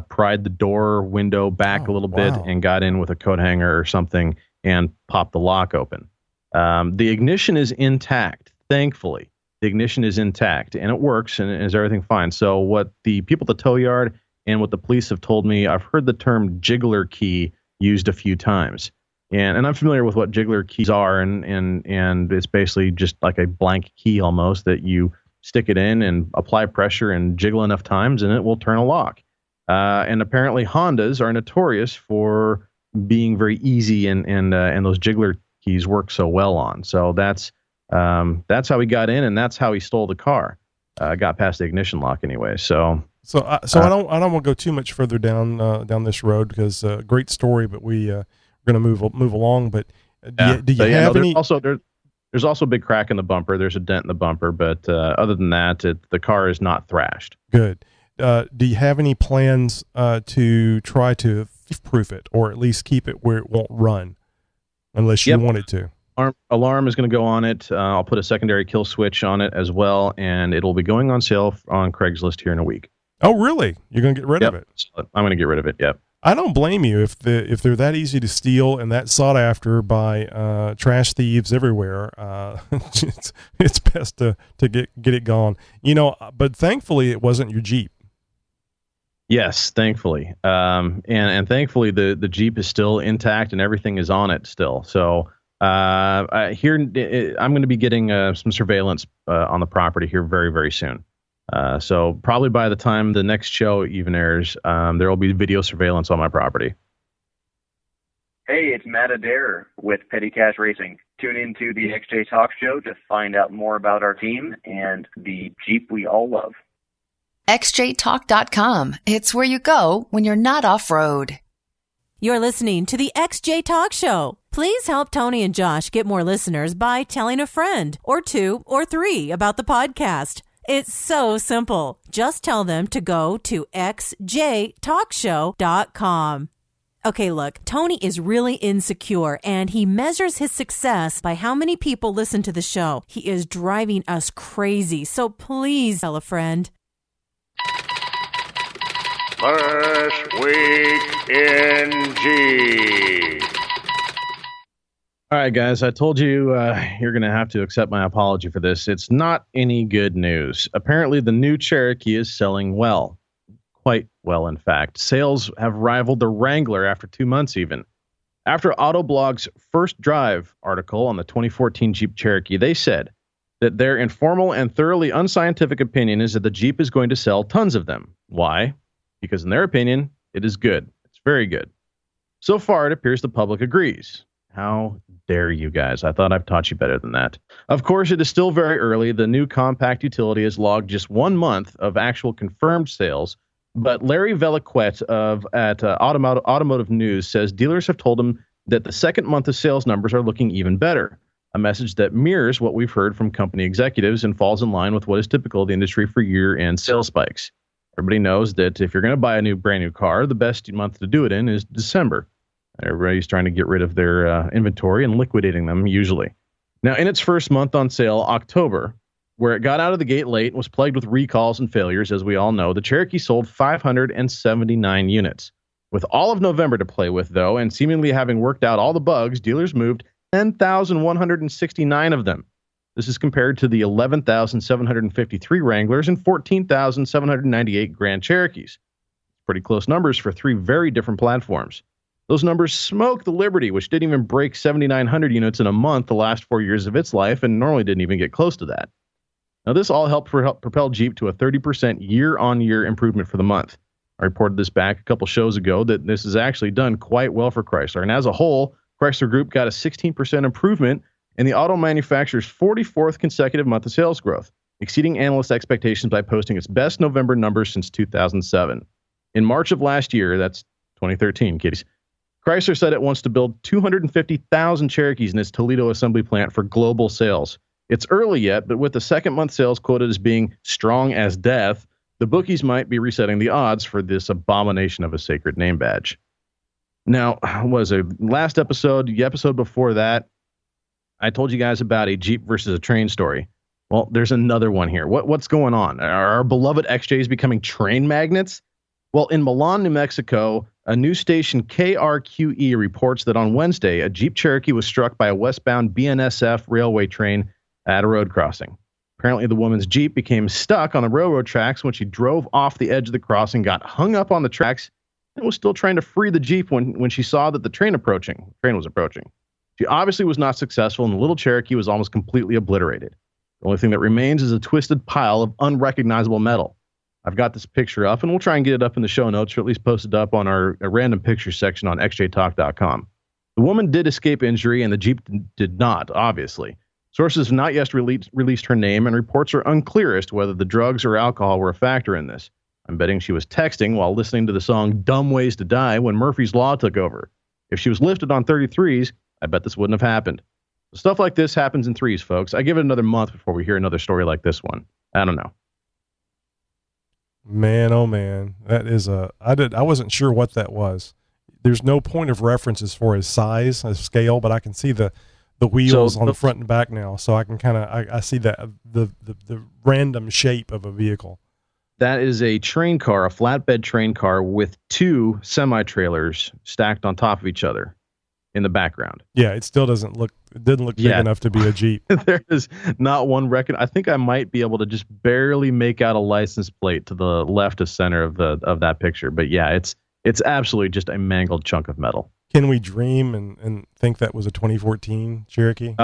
pried the door window back a little bit, and got in with a coat hanger or something and popped the lock open. The ignition is intact, thankfully. The ignition is intact, and it works, and is everything fine. So what the people at the tow yard and what the police have told me, I've heard the term jiggler key used a few times. And I'm familiar with what jiggler keys are, and it's basically just like a blank key almost that you stick it in and apply pressure and jiggle enough times, and it will turn a lock. And apparently Hondas are notorious for being very easy, and those jiggler keys work so well on. So that's how he got in, and that's how he stole the car. Got past the ignition lock anyway. So I don't want to go too much further down this road, because great story, but we're going to move along. But do you have any? There's also a big crack in the bumper. There's a dent in the bumper, but other than that, the car is not thrashed. Good. do you have any plans to try to thief-proof it, or at least keep it where it won't run unless you want it to? Alarm is going to go on it. I'll put a secondary kill switch on it as well, and it'll be going on sale on Craigslist here in a week. Oh, really? You're going to get rid of it? I'm going to get rid of it, yep. I don't blame you if they're that easy to steal and that sought after by trash thieves everywhere. It's best to get it gone. But thankfully it wasn't your Jeep. Yes, thankfully. And thankfully the Jeep is still intact and everything is on it still. So I'm going to be getting some surveillance on the property here very, very soon. So probably by the time the next show even airs, there will be video surveillance on my property. Hey, it's Matt Adair with Petty Cash Racing. Tune into the XJ Talk Show to find out more about our team and the Jeep we all love. xjtalk.com. It's where you go when you're not off-road. You're listening to the XJ Talk Show. Please help Tony and Josh get more listeners by telling a friend or two or three about the podcast. It's so simple. Just tell them to go to xjtalkshow.com. Okay, look, Tony is really insecure, and he measures his success by how many people listen to the show. He is driving us crazy, so please tell a friend. First Week in Jeep. All right, guys, I told you you're going to have to accept my apology for this. It's not any good news. Apparently, the new Cherokee is selling well. Quite well, in fact. Sales have rivaled the Wrangler after 2 months even. After Autoblog's First Drive article on the 2014 Jeep Cherokee, they said that their informal and thoroughly unscientific opinion is that the Jeep is going to sell tons of them. Why? Because in their opinion, it is good. It's very good. So far, it appears the public agrees. How dare you guys? I thought I've taught you better than that. Of course, it is still very early. The new compact utility has logged just 1 month of actual confirmed sales, but Larry Veliquette at Automotive News says dealers have told him that the second month of sales numbers are looking even better, a message that mirrors what we've heard from company executives and falls in line with what is typical of the industry for year-end sales spikes. Everybody knows that if you're going to buy a brand new car, the best month to do it in is December. Everybody's trying to get rid of their inventory and liquidating them usually. Now, in its first month on sale, October, where it got out of the gate late and was plagued with recalls and failures, as we all know, the Cherokee sold 579 units. With all of November to play with, though, and seemingly having worked out all the bugs, dealers moved 10,169 of them. This is compared to the 11,753 Wranglers and 14,798 Grand Cherokees. Pretty close numbers for three very different platforms. Those numbers smoke the Liberty, which didn't even break 7,900 units in a month the last 4 years of its life and normally didn't even get close to that. Now, this all helped propel Jeep to a 30% year-on-year improvement for the month. I reported this back a couple shows ago that this has actually done quite well for Chrysler. And as a whole, Chrysler Group got a 16% improvement in the auto manufacturer's 44th consecutive month of sales growth, exceeding analyst expectations by posting its best November numbers since 2007. In March of last year, that's 2013, kiddies, Chrysler said it wants to build 250,000 Cherokees in its Toledo assembly plant for global sales. It's early yet, but with the second month sales quoted as being strong as death, the bookies might be resetting the odds for this abomination of a sacred name badge. Now, was a last episode, the episode before that, I told you guys about a Jeep versus a train story. Well, there's another one here. What's going on? Are our beloved XJs becoming train magnets? Well, in Milan, New Mexico, a news station KRQE reports that on Wednesday, a Jeep Cherokee was struck by a westbound BNSF railway train at a road crossing. Apparently, the woman's Jeep became stuck on the railroad tracks when she drove off the edge of the crossing, got hung up on the tracks, and was still trying to free the Jeep when she saw that the train was approaching. She obviously was not successful, and the little Cherokee was almost completely obliterated. The only thing that remains is a twisted pile of unrecognizable metal. I've got this picture up, and we'll try and get it up in the show notes, or at least post it up on our random pictures section on xjtalk.com. The woman did escape injury, and the Jeep did not, obviously. Sources have not yet released her name, and reports are unclear as to whether the drugs or alcohol were a factor in this. I'm betting she was texting while listening to the song Dumb Ways to Die when Murphy's Law took over. If she was lifted on 33s, I bet this wouldn't have happened. Stuff like this happens in threes, folks. I give it another month before we hear another story like this one. I don't know. Man, oh man, that is I wasn't sure what that was. There's no point of reference as far as size, as scale, but I can see the wheels on the front and back now, so I can I see that the random shape of a vehicle. That is a train car, a flatbed train car with two semi-trailers stacked on top of each other in the background. Yeah, it still didn't look big enough to be a Jeep. There is not one record. I think I might be able to just barely make out a license plate to the left of center of that picture. But yeah, it's absolutely just a mangled chunk of metal. Can we dream and think that was a 2014 Cherokee?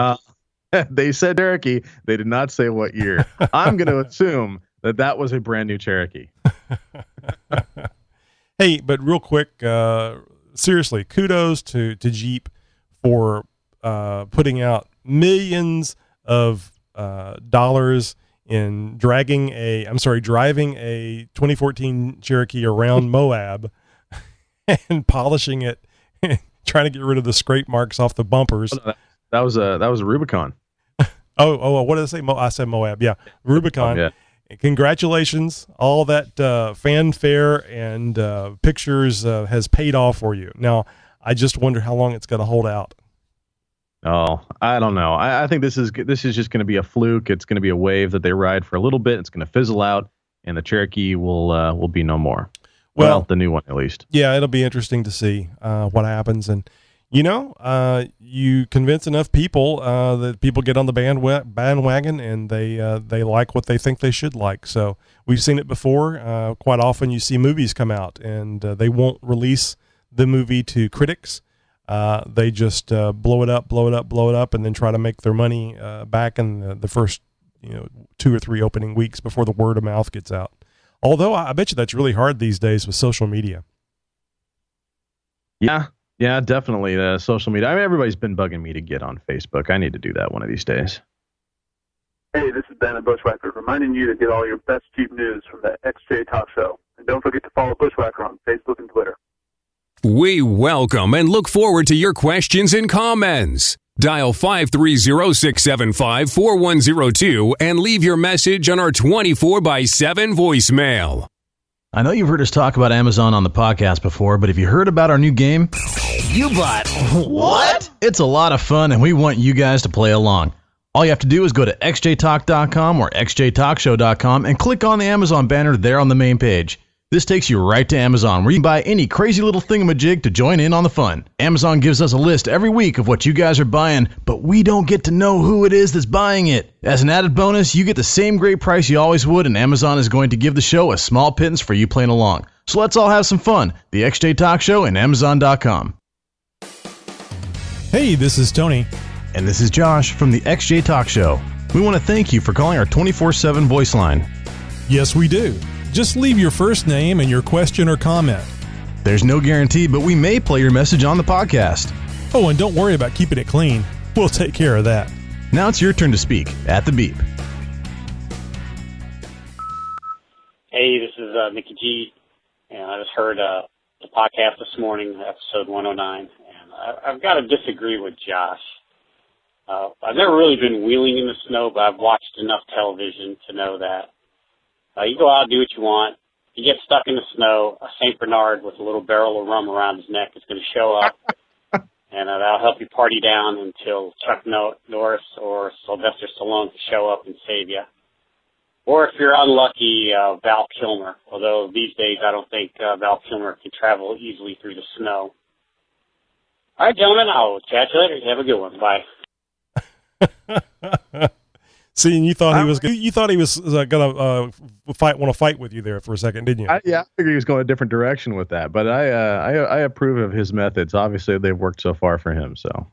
They said Cherokee. They did not say what year. I'm going to assume that was a brand new Cherokee. Hey, but real quick, seriously, kudos to Jeep for putting out millions of dollars in driving a 2014 Cherokee around Moab and polishing it, and trying to get rid of the scrape marks off the bumpers. That was a Rubicon. What did I say? I said Moab. Yeah, Rubicon. Yeah. Congratulations. All that fanfare and pictures has paid off for you. Now, I just wonder how long it's going to hold out. Oh, I don't know. I think this is just going to be a fluke. It's going to be a wave that they ride for a little bit. It's going to fizzle out, and the Cherokee will be no more. Well, the new one at least. Yeah, it'll be interesting to see what happens. And you convince enough people that people get on the bandwagon, and they like what they think they should like. So we've seen it before. Quite often you see movies come out, and they won't release the movie to critics. They just blow it up, and then try to make their money back in the first 2 or 3 opening weeks before the word of mouth gets out. Although I bet you that's really hard these days with social media. Yeah, definitely. Social media. I mean, everybody's been bugging me to get on Facebook. I need to do that one of these days. Hey, this is Ben at Bushwhacker, reminding you to get all your best Jeep news from the XJ Talk Show. And don't forget to follow Bushwhacker on Facebook and Twitter. We welcome and look forward to your questions and comments. Dial 530-675-4102 and leave your message on our 24/7 voicemail. I know you've heard us talk about Amazon on the podcast before, but have you heard about our new game? You bought what? It's a lot of fun, and we want you guys to play along. All you have to do is go to xjtalk.com or xjtalkshow.com and click on the Amazon banner there on the main page. This takes you right to Amazon, where you can buy any crazy little thingamajig to join in on the fun. Amazon gives us a list every week of what you guys are buying, but we don't get to know who it is that's buying it. As an added bonus, you get the same great price you always would, and Amazon is going to give the show a small pittance for you playing along. So let's all have some fun. The XJ Talk Show and Amazon.com. Hey, this is Tony. And this is Josh from the XJ Talk Show. We want to thank you for calling our 24/7 voice line. Yes, we do. Just leave your first name and your question or comment. There's no guarantee, but we may play your message on the podcast. Oh, and don't worry about keeping it clean. We'll take care of that. Now it's your turn to speak at the beep. Hey, this is Mickey G, and I just heard the podcast this morning, episode 109, and I've got to disagree with Josh. I've never really been wheeling in the snow, but I've watched enough television to know that you go out and do what you want. You get stuck in the snow, a St. Bernard with a little barrel of rum around his neck is going to show up, and that'll help you party down until Chuck Norris or Sylvester Stallone can show up and save you. Or if you're unlucky, Val Kilmer, although these days I don't think Val Kilmer can travel easily through the snow. All right, gentlemen, I'll chat you later. Have a good one. Bye. See, and you thought he was going to want to fight with you there for a second, didn't you? I figured he was going a different direction with that, but I approve of his methods. Obviously, they've worked so far for him. So,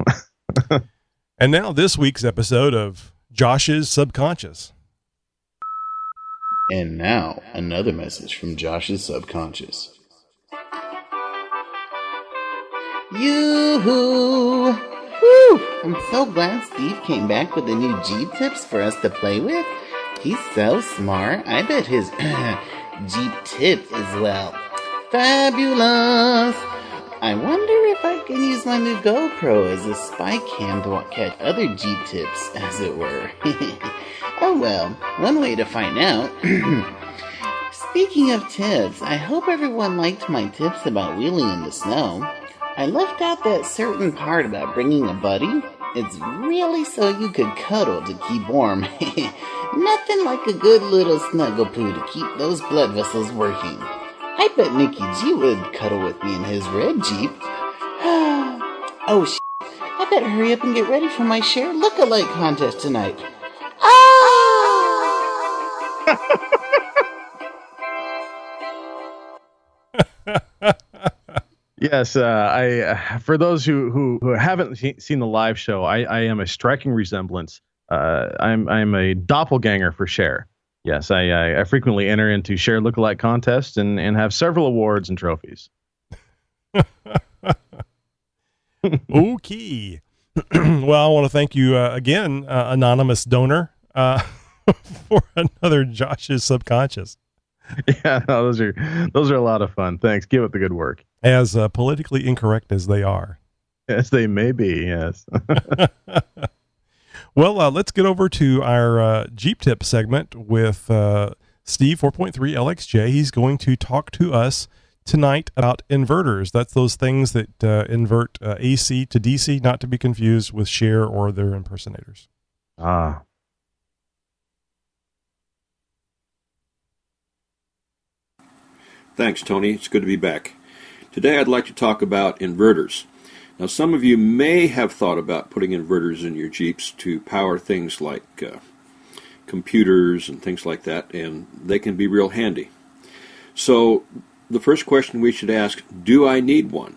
and now this week's episode of Josh's Subconscious. And now another message from Josh's Subconscious. Yoo-hoo! Woo! I'm so glad Steve came back with the new Jeep tips for us to play with. He's so smart. I bet his Jeep tip is, well, fabulous. I wonder if I can use my new GoPro as a spy cam to catch other Jeep tips, as it were. Oh well, one way to find out. Speaking of tips, I hope everyone liked my tips about wheeling in the snow. I left out that certain part about bringing a buddy. It's really so you could cuddle to keep warm. Nothing like a good little snuggle poo to keep those blood vessels working. I bet Nicky G would cuddle with me in his red Jeep. Oh, I better hurry up and get ready for my share look-alike contest tonight. Yes, I for those who haven't seen the live show, I am a striking resemblance. I'm a doppelganger for Cher. Yes, I frequently enter into Cher lookalike contests and have several awards and trophies. Okay. Well, I want to thank you again, anonymous donor, for another Josh's Subconscious. Yeah, no, those are a lot of fun. Thanks. Keep up the good work. As politically incorrect as they are. Yes, they may be, yes. Well, let's get over to our Jeep Tip segment with Steve 4.3 LXJ. He's going to talk to us tonight about inverters. That's those things that invert AC to DC, not to be confused with Cher or their impersonators. Ah. Thanks, Tony. It's good to be back. Today I'd like to talk about inverters. Now, some of you may have thought about putting inverters in your Jeeps to power things like computers and things like that, and they can be real handy. So the first question we should ask, do I need one?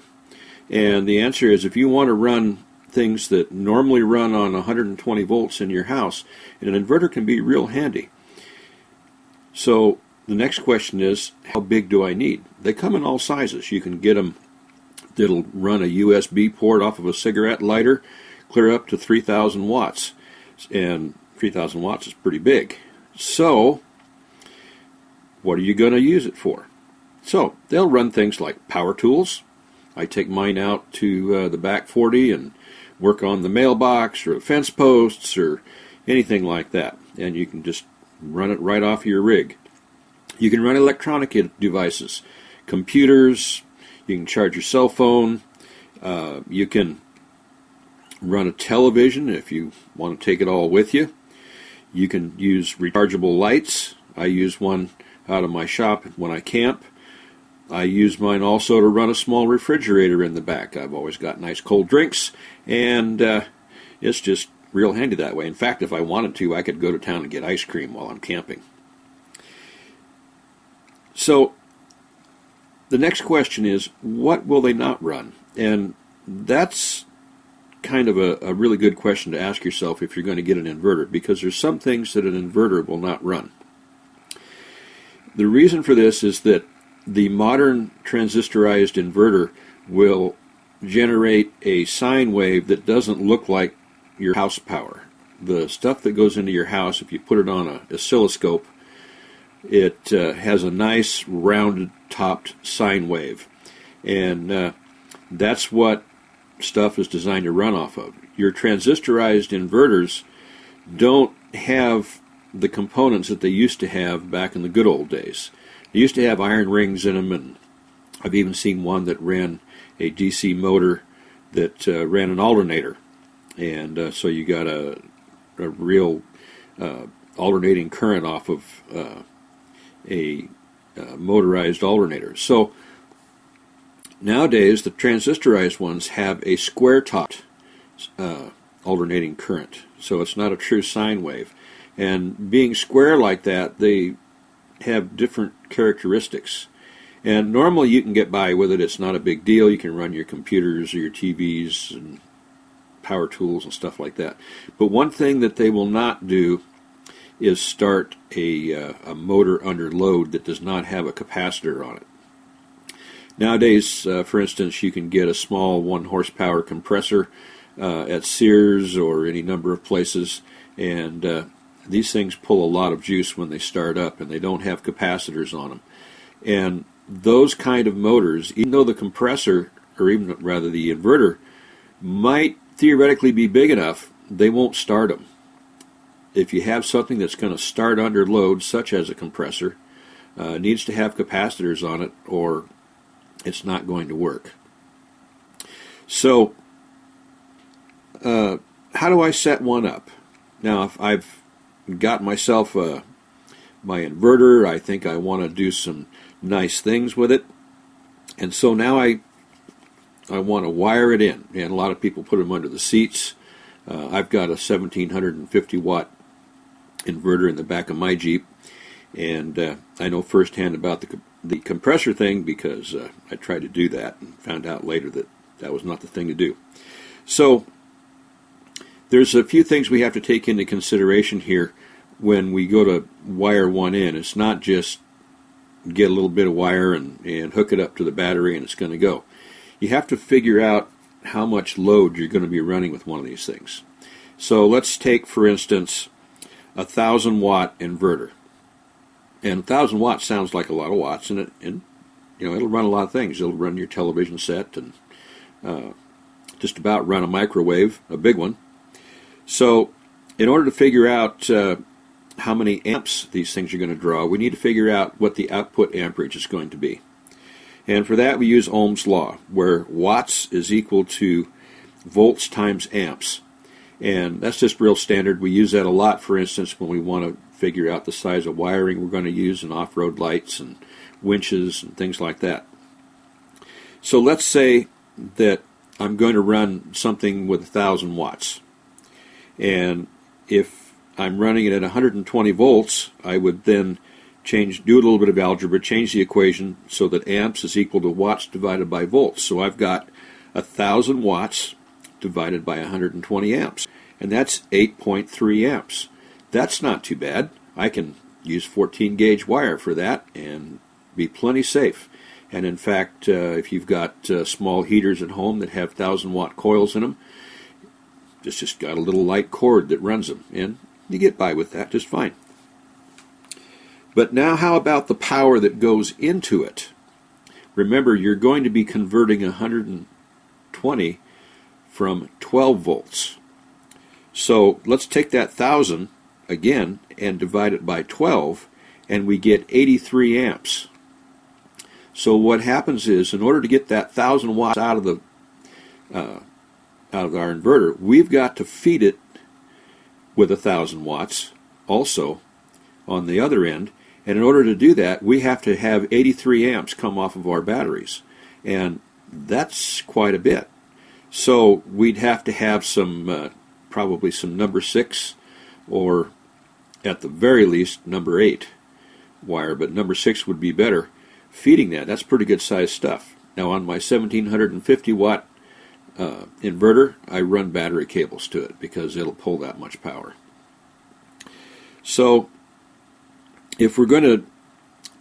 And the answer is, if you want to run things that normally run on 120 volts in your house, an inverter can be real handy. So the next question is, how big do I need? They come in all sizes. You can get them that'll run a USB port off of a cigarette lighter, clear up to 3,000 watts. And 3,000 watts is pretty big. So, what are you going to use it for? So, they'll run things like power tools. I take mine out to the back 40 and work on the mailbox or fence posts or anything like that. And you can just run it right off your rig. You can run electronic devices, computers, you can charge your cell phone, you can run a television if you want to take it all with you. You can use rechargeable lights. I use one out of my shop when I camp. I use mine also to run a small refrigerator in the back. I've always got nice cold drinks, and it's just real handy that way. In fact, if I wanted to, I could go to town and get ice cream while I'm camping. So the next question is, what will they not run? And that's kind of a really good question to ask yourself if you're going to get an inverter, because there's some things that an inverter will not run. The reason for this is that the modern transistorized inverter will generate a sine wave that doesn't look like your house power. The stuff that goes into your house, if you put it on an oscilloscope, it has a nice rounded topped sine wave, and that's what stuff is designed to run off of. Your transistorized inverters don't have the components that they used to have back in the good old days. They used to have iron rings in them, and I've even seen one that ran a DC motor that ran an alternator, and so you got a real alternating current off of a motorized alternator. So nowadays the transistorized ones have a square-topped alternating current, so it's not a true sine wave. And being square like that, they have different characteristics. And normally you can get by with it. It's not a big deal. You can run your computers or your TVs and power tools and stuff like that. But one thing that they will not do is start a motor under load that does not have a capacitor on it. Nowadays, for instance, you can get a small 1 horsepower compressor at Sears or any number of places, and these things pull a lot of juice when they start up, and they don't have capacitors on them. And those kind of motors, even though the compressor, or even rather the inverter, might theoretically be big enough, they won't start them. If you have something that's going to start under load, such as a compressor, needs to have capacitors on it, or it's not going to work. So, how do I set one up? Now, if I've got myself my inverter, I think I want to do some nice things with it, and so now I want to wire it in, and a lot of people put them under the seats. I've got a 1750 watt inverter in the back of my Jeep, and I know firsthand about the compressor thing because I tried to do that and found out later that that was not the thing to do. So there's a few things we have to take into consideration here when we go to wire one in. It's not just get a little bit of wire and hook it up to the battery and it's going to go. You have to figure out how much load you're going to be running with one of these things. So let's take, for instance, a 1,000 watt inverter. And 1,000 watts sounds like a lot of watts, and it'll run a lot of things. It'll run your television set and just about run a microwave, a big one. So in order to figure out how many amps these things are going to draw, we need to figure out what the output amperage is going to be. And for that we use Ohm's law, where watts is equal to volts times amps. And that's just real standard. We use that a lot, for instance, when we want to figure out the size of wiring we're going to use in off-road lights and winches and things like that. So let's say that I'm going to run something with 1,000 watts. And if I'm running it at 120 volts, I would then do a little bit of algebra, change the equation so that amps is equal to watts divided by volts. So I've got 1,000 watts divided by 120 amps, and that's 8.3 amps. That's not too bad. I can use 14 gauge wire for that and be plenty safe. And in fact, if you've got small heaters at home that have 1,000 watt coils in them, just got a little light cord that runs them, and you get by with that just fine. But now how about the power that goes into it? Remember, you're going to be converting 120 from 12 volts. So let's take that 1,000 again and divide it by 12, and we get 83 amps. So what happens is, in order to get that 1,000 watts out of our inverter, we've got to feed it with 1,000 watts also on the other end. And in order to do that, we have to have 83 amps come off of our batteries. And that's quite a bit. So we'd have to have some, probably some number 6, or at the very least number 8 wire, but number 6 would be better, feeding that. That's pretty good sized stuff. Now on my 1750 watt inverter, I run battery cables to it because it'll pull that much power. So if we're going to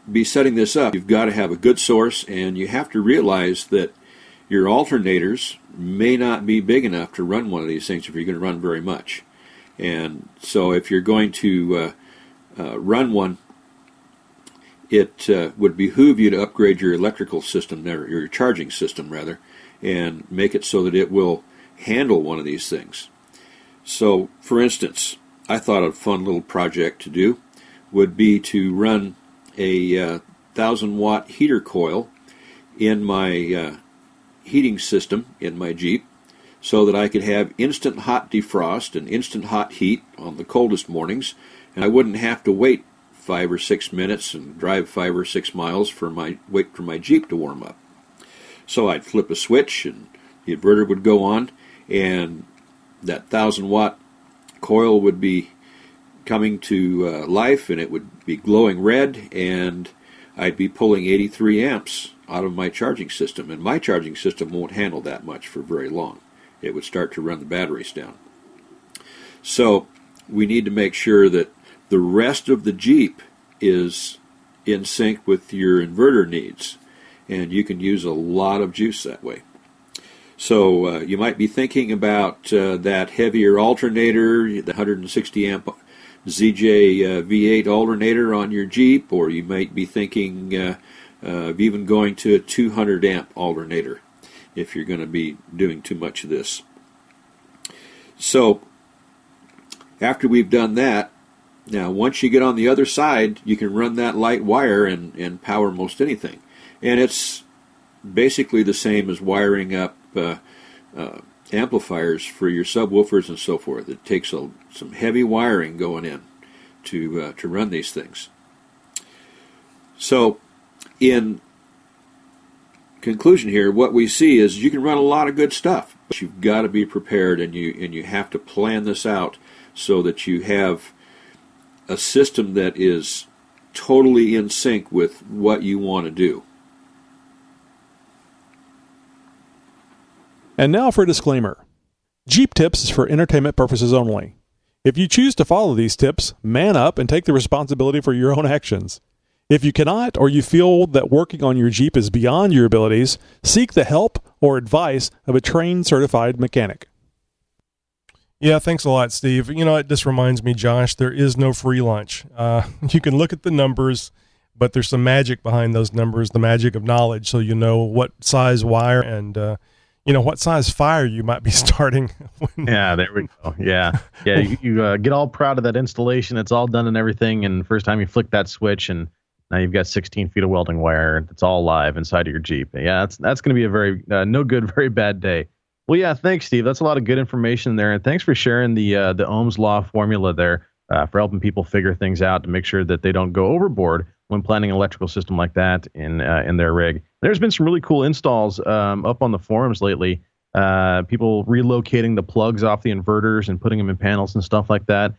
be setting this up, you've got to have a good source, and you have to realize that your alternators may not be big enough to run one of these things if you're going to run very much. And so if you're going to run one, it would behoove you to upgrade your electrical system, or your charging system rather, and make it so that it will handle one of these things. So, for instance, I thought a fun little project to do would be to run a 1,000 watt heater coil in my heating system in my Jeep, so that I could have instant hot defrost and instant hot heat on the coldest mornings, and I wouldn't have to wait 5 or 6 minutes and drive 5 or 6 miles wait for my Jeep to warm up. So I'd flip a switch and the inverter would go on, and that 1,000 watt coil would be coming to life, and it would be glowing red, and I'd be pulling 83 amps out of my charging system, and my charging system won't handle that much for very long. It would start to run the batteries down. So we need to make sure that the rest of the Jeep is in sync with your inverter needs, and you can use a lot of juice that way. So you might be thinking about that heavier alternator, the 160 amp ZJ V8 alternator on your Jeep, or you might be thinking of even going to a 200 amp alternator if you're going to be doing too much of this. So after we've done that, Now, once you get on the other side, you can run that light wire and power most anything. And it's basically the same as wiring up amplifiers for your subwoofers and so forth. It takes some heavy wiring going in to run these things. So, in conclusion here, what we see is you can run a lot of good stuff, but you've got to be prepared, and you have to plan this out so that you have a system that is totally in sync with what you want to do. And now for a disclaimer. Jeep Tips is for entertainment purposes only. If you choose to follow these tips, man up and take the responsibility for your own actions. If you cannot, or you feel that working on your Jeep is beyond your abilities, seek the help or advice of a trained, certified mechanic. Yeah, thanks a lot, Steve. You know, it just reminds me, Josh, there is no free lunch. You can look at the numbers, but there's some magic behind those numbers, the magic of knowledge, so you know what size wire and what size fire you might be starting. Yeah, there we go. Yeah. You get all proud of that installation. It's all done and everything, and first time you flick that switch, and now you've got 16 feet of welding wire. It's all live inside of your Jeep. Yeah, that's going to be a very no good, very bad day. Well, yeah, thanks, Steve. That's a lot of good information there, and thanks for sharing the Ohm's Law formula there for helping people figure things out to make sure that they don't go overboard when planning an electrical system like that in their rig. There's been some really cool installs up on the forums lately. People relocating the plugs off the inverters and putting them in panels and stuff like that.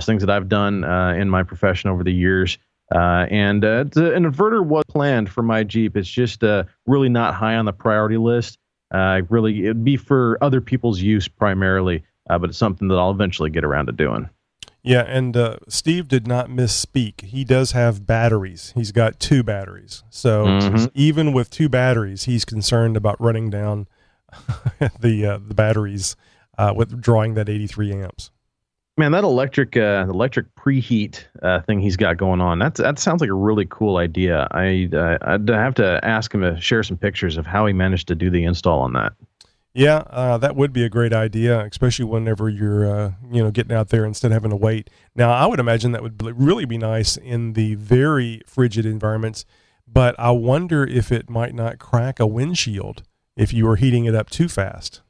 Things that I've done in my profession over the years. An inverter was planned for my Jeep. It's just really not high on the priority list. It'd be for other people's use primarily, but it's something that I'll eventually get around to doing. Yeah, and Steve did not misspeak. He does have batteries. He's got 2 batteries. So even with 2 batteries, he's concerned about running down the batteries with drawing that 83 amps. Man, that electric preheat thing he's got going on, that sounds like a really cool idea. I'd have to ask him to share some pictures of how he managed to do the install on that. Yeah, that would be a great idea, especially whenever you're getting out there instead of having to wait. Now, I would imagine that would really be nice in the very frigid environments, but I wonder if it might not crack a windshield if you were heating it up too fast.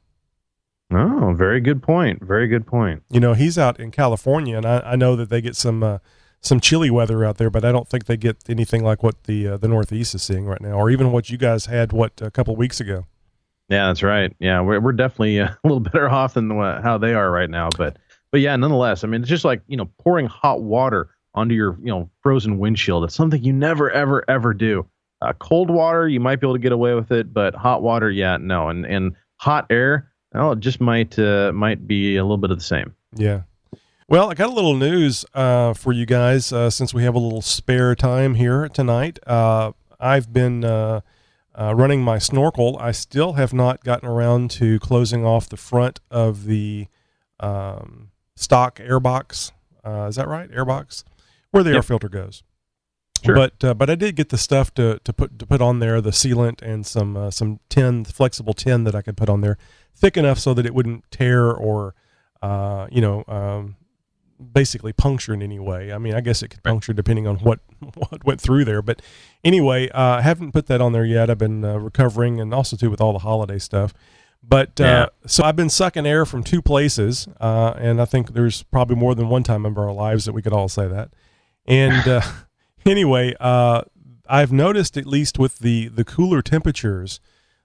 Oh, very good point. Very good point. You know, he's out in California, and I know that they get some chilly weather out there, but I don't think they get anything like what the Northeast is seeing right now, or even what you guys had, a couple of weeks ago. Yeah, that's right. Yeah, we're definitely a little better off than how they are right now. But yeah, nonetheless, I mean, it's just like, pouring hot water onto your, frozen windshield. It's something you never, ever, ever do. Cold water, you might be able to get away with it, but hot water, yeah, no. And hot air, well, it just might be a little bit of the same. Yeah. Well, I got a little news for you guys since we have a little spare time here tonight. I've been running my snorkel. I still have not gotten around to closing off the front of the stock airbox. Is that right? Airbox, where the air filter goes. Sure. But I did get the stuff to put on there, the sealant and some tin, flexible tin that I could put on there, thick enough so that it wouldn't tear or basically puncture in any way. I mean, I guess it could puncture depending on what went through there. But anyway, I haven't put that on there yet. I've been recovering, and also too with all the holiday stuff. But so I've been sucking air from 2 places, and I think there's probably more than one time in our lives that we could all say that. And anyway, I've noticed, at least with the cooler temperatures,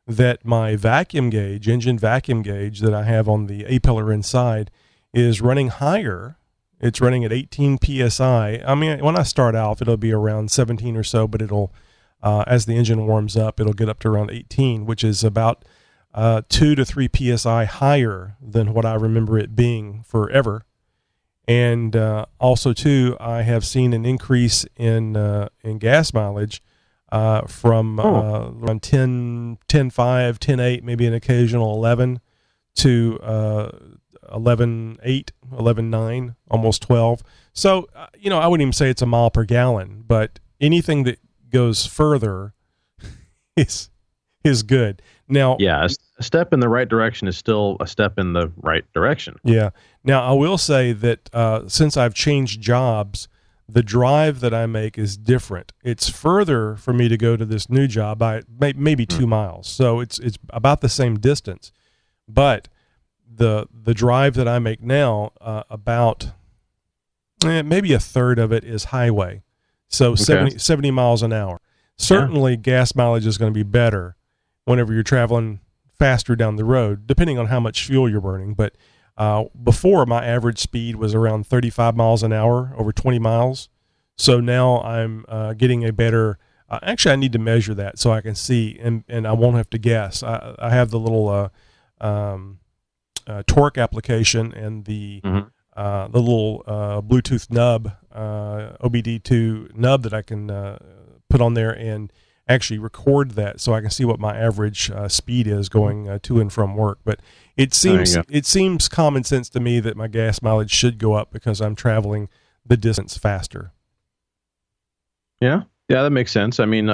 that my engine vacuum gauge that I have on the A-pillar inside is running higher. It's running at 18 PSI. I mean, when I start out, it'll be around 17 or so, but it'll, as the engine warms up, it'll get up to around 18, which is about 2 to 3 PSI higher than what I remember it being forever. And also, too, I have seen an increase in gas mileage from around 10.5, 10.8, maybe an occasional 11 to 11.8, 11.9, almost 12. So, I wouldn't even say it's a mile per gallon, but anything that goes further is is good. Now, yeah, a step in the right direction is still a step in the right direction. Yeah. Now, I will say that since I've changed jobs, the drive that I make is different. It's further for me to go to this new job by maybe 2 miles. So it's about the same distance. But the drive that I make now, about maybe a third of it is highway. So 70 miles an hour. Certainly, gas mileage is going to be better whenever you're traveling faster down the road, depending on how much fuel you're burning. But before, my average speed was around 35 miles an hour over 20 miles. So now I'm getting a better actually, I need to measure that so I can see, and I won't have to guess. I have the little torque application and the little Bluetooth nub, OBD2 nub that I can put on there and actually record that so I can see what my average speed is going to and from work. But it seems common sense to me that my gas mileage should go up because I'm traveling the distance faster. Yeah, that makes sense. I mean,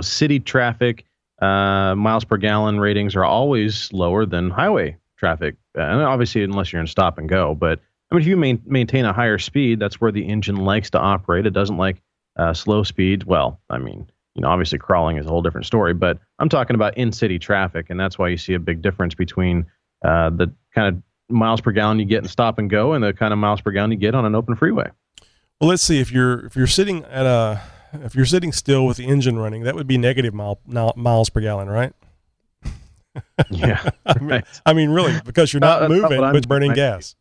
city traffic miles per gallon ratings are always lower than highway traffic, and obviously unless you're in stop and go. But I mean, if you maintain a higher speed, that's where the engine likes to operate. It doesn't like slow speed. Well, I mean, obviously crawling is a whole different story, but I'm talking about in-city traffic, and that's why you see a big difference between the kind of miles per gallon you get in stop and go and the kind of miles per gallon you get on an open freeway. Well, let's see. If you're sitting still with the engine running, that would be negative miles per gallon, right? Yeah. I mean, really, because you're not moving, but burning gas.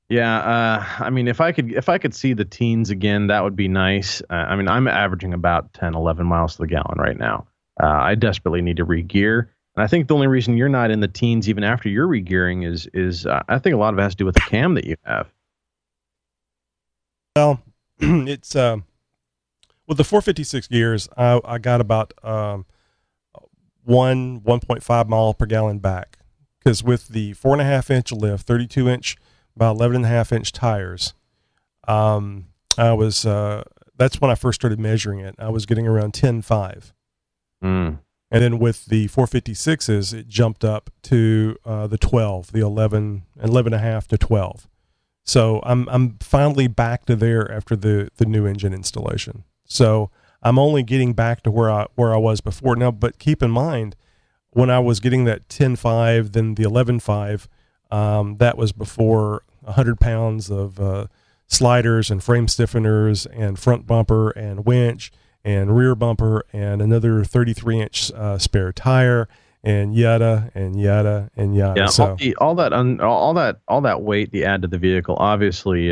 Yeah, I mean, if I could see the teens again, that would be nice. I mean, I'm averaging about 10, 11 miles to the gallon right now. I desperately need to re-gear. And I think the only reason you're not in the teens even after you're re-gearing is I think a lot of it has to do with the cam that you have. Well, it's with the 456 gears, I got about 1.5 mile per gallon back, because with the 4.5-inch lift, 32-inch, about 11.5-inch tires, I was that's when I first started measuring it. I was getting around 10.5. And then with the 456s, it jumped up to the 12, the 11.5 to 12. So I'm finally back to there after the new engine installation. So I'm only getting back to where I was before now. But keep in mind, when I was getting that 10.5, then the 11.5, that was before 100 pounds of sliders and frame stiffeners and front bumper and winch and rear bumper and another 33-inch spare tire and yada and yada and yada. Yeah, so all that weight you add to the vehicle obviously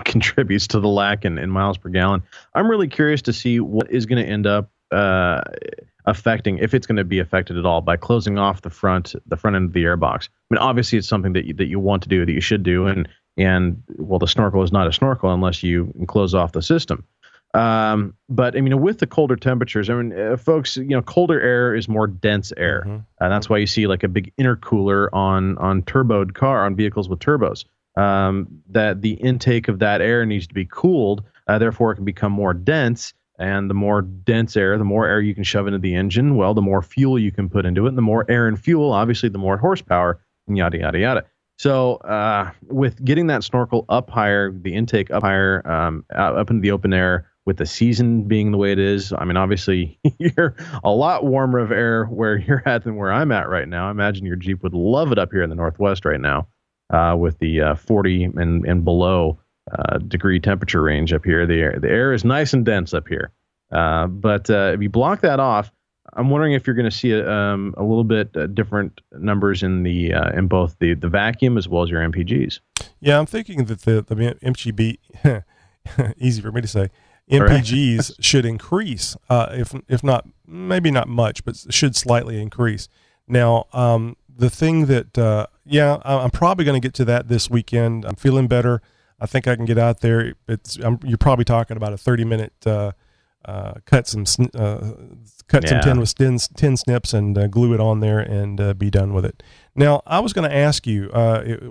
contributes to the lack in miles per gallon. I'm really curious to see what is going to end up affecting, if it's going to be affected at all, by closing off the front end of the airbox. I mean, obviously it's something that you want to do, that you should do, and well, the snorkel is not a snorkel unless you close off the system. But I mean, with the colder temperatures, I mean, folks, colder air is more dense air, and that's why you see like a big intercooler on turboed on vehicles with turbos. That the intake of that air needs to be cooled, therefore it can become more dense. And the more dense air, the more air you can shove into the engine, well, the more fuel you can put into it, and the more air and fuel, obviously, the more horsepower, and yada yada yada. So, with getting that snorkel up higher, the intake up higher, up into the open air, with the season being the way it is, I mean, obviously, you're a lot warmer of air where you're at than where I'm at right now. I imagine your Jeep would love it up here in the Northwest right now, with the 40 and below degree temperature range up here. The air is nice and dense up here. But if you block that off, I'm wondering if you're going to see a little bit different numbers in both the vacuum as well as your MPGs. Yeah, I'm thinking that the MGB, easy for me to say, MPGs should increase, if not, maybe not much, but should slightly increase. Now, the thing that, I'm probably going to get to that this weekend. I'm feeling better. I think I can get out there. You're probably talking about a 30-minute cut some 10 with 10 snips and glue it on there and be done with it. Now, I was going to ask you,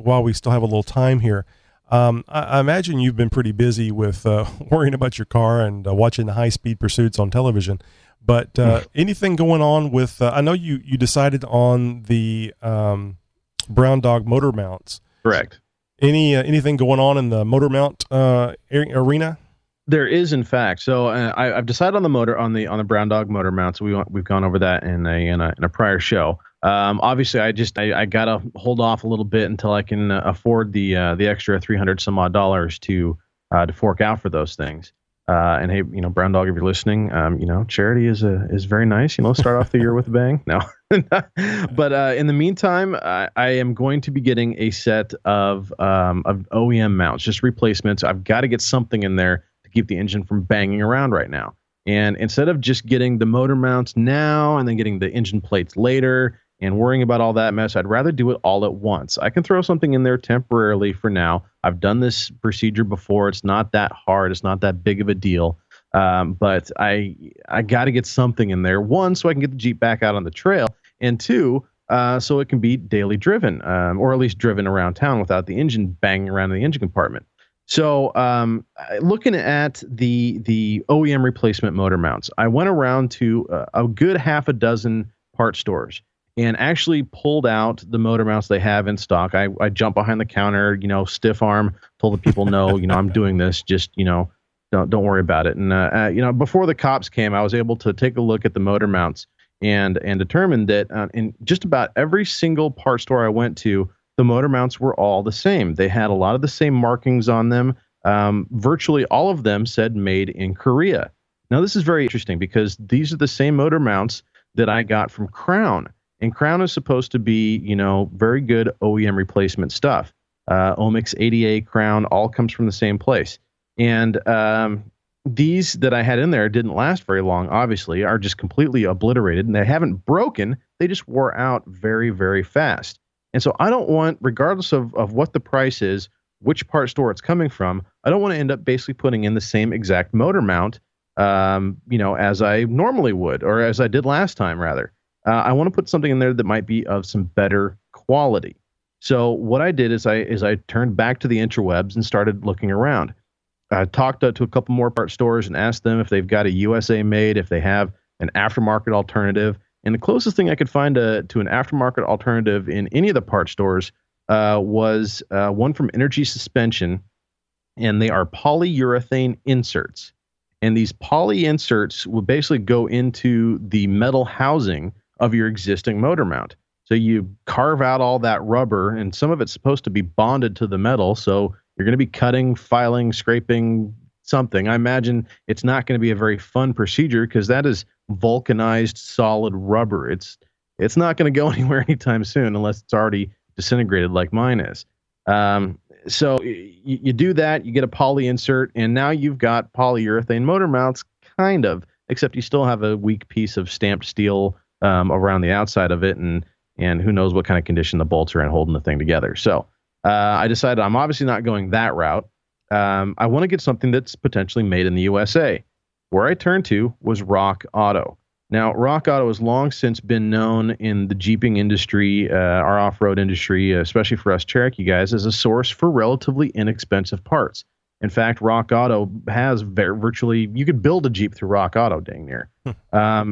while we still have a little time here, I imagine you've been pretty busy with worrying about your car and watching the high-speed pursuits on television. But anything going on with? I know you decided on the Brown Dog motor mounts. Correct. Anything going on in the motor mount arena? There is, in fact. So I've decided on the motor on the Brown Dog motor mounts. We've gone over that in a prior show. Obviously, I gotta hold off a little bit until I can afford the extra $300 some odd to fork out for those things. And hey, Brown Dog, if you're listening, charity is very nice. Start off the year with a bang. No, but in the meantime, I am going to be getting a set of OEM mounts, just replacements. I've got to get something in there to keep the engine from banging around right now. And instead of just getting the motor mounts now and then getting the engine plates later and worrying about all that mess, I'd rather do it all at once. I can throw something in there temporarily for now. I've done this procedure before. It's not that hard. It's not that big of a deal. But I got to get something in there. One, so I can get the Jeep back out on the trail. And two, so it can be daily driven, or at least driven around town without the engine banging around in the engine compartment. So looking at the OEM replacement motor mounts, I went around to a good half a dozen part stores and actually pulled out the motor mounts they have in stock. I jumped behind the counter, stiff arm, told the people, no, I'm doing this. Just, don't worry about it. And, before the cops came, I was able to take a look at the motor mounts and determined that in just about every single part store I went to, the motor mounts were all the same. They had a lot of the same markings on them. Virtually all of them said made in Korea. Now, this is very interesting because these are the same motor mounts that I got from Crown. And Crown is supposed to be, very good OEM replacement stuff. Omix, ADA, Crown, all comes from the same place. And these that I had in there didn't last very long, obviously, are just completely obliterated. And they haven't broken. They just wore out very, very fast. And so I don't want, regardless of what the price is, which part store it's coming from, I don't want to end up basically putting in the same exact motor mount, as I normally would, or as I did last time, rather. I want to put something in there that might be of some better quality. So what I did is I turned back to the interwebs and started looking around. I talked to a couple more part stores and asked them if they've got a USA made, if they have an aftermarket alternative. And the closest thing I could find to an aftermarket alternative in any of the part stores was one from Energy Suspension, and they are polyurethane inserts. And these poly inserts will basically go into the metal housing of your existing motor mount. So you carve out all that rubber, and some of it's supposed to be bonded to the metal. So you're going to be cutting, filing, scraping something. I imagine it's not going to be a very fun procedure because that is vulcanized solid rubber. It's not going to go anywhere anytime soon unless it's already disintegrated like mine is. So you do that, you get a poly insert, and now you've got polyurethane motor mounts, kind of, except you still have a weak piece of stamped steel around the outside of it, and who knows what kind of condition the bolts are in holding the thing together. So I decided I'm obviously not going that route. I want to get something that's potentially made in the USA. Where I turned to was Rock Auto. Now, Rock Auto has long since been known in the Jeeping industry, our off-road industry, especially for us Cherokee guys, as a source for relatively inexpensive parts. In fact, Rock Auto has virtually, you could build a Jeep through Rock Auto, dang near.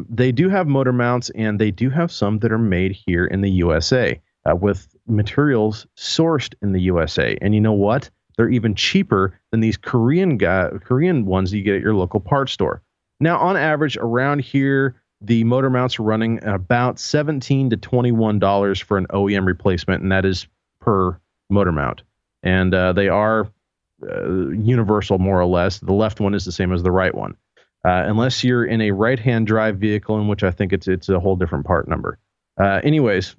They do have motor mounts, and they do have some that are made here in the USA with materials sourced in the USA. And you know what? They're even cheaper than these Korean ones that you get at your local parts store. Now, on average, around here, the motor mounts are running about $17 to $21 for an OEM replacement, and that is per motor mount. And they are universal, more or less. The left one is the same as the right one, unless you're in a right-hand drive vehicle, in which I think it's a whole different part number. Anyways,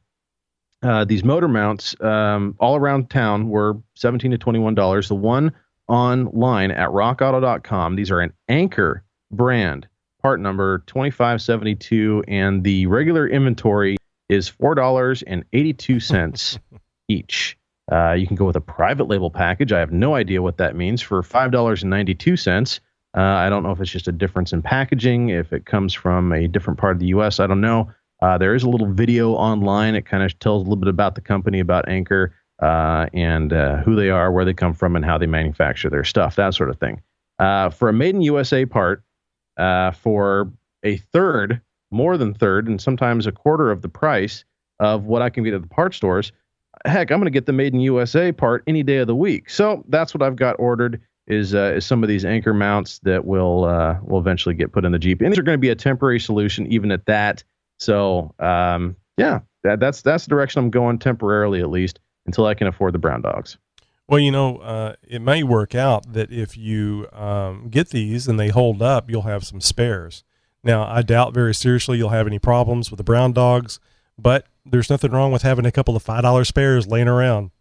these motor mounts all around town were $17 to $21. The one online at rockauto.com, these are an Anchor brand, part number 2572, and the regular inventory is $4.82 each. You can go with a private label package. I have no idea what that means for $5.92. I don't know if it's just a difference in packaging, if it comes from a different part of the U.S. I don't know. There is a little video online. It kind of tells a little bit about the company, about Anchor, and who they are, where they come from, and how they manufacture their stuff, that sort of thing. For a made in USA part, for a third, more than third, and sometimes a quarter of the price of what I can get at the parts stores. Heck, I'm going to get the Made in USA part any day of the week. So that's what I've got ordered is some of these anchor mounts that will eventually get put in the Jeep. And these are going to be a temporary solution even at that. So, that's the direction I'm going temporarily, at least, until I can afford the brown dogs. Well, it may work out that if you get these and they hold up, you'll have some spares. Now, I doubt very seriously you'll have any problems with the brown dogs, but there's nothing wrong with having a couple of $5 spares laying around.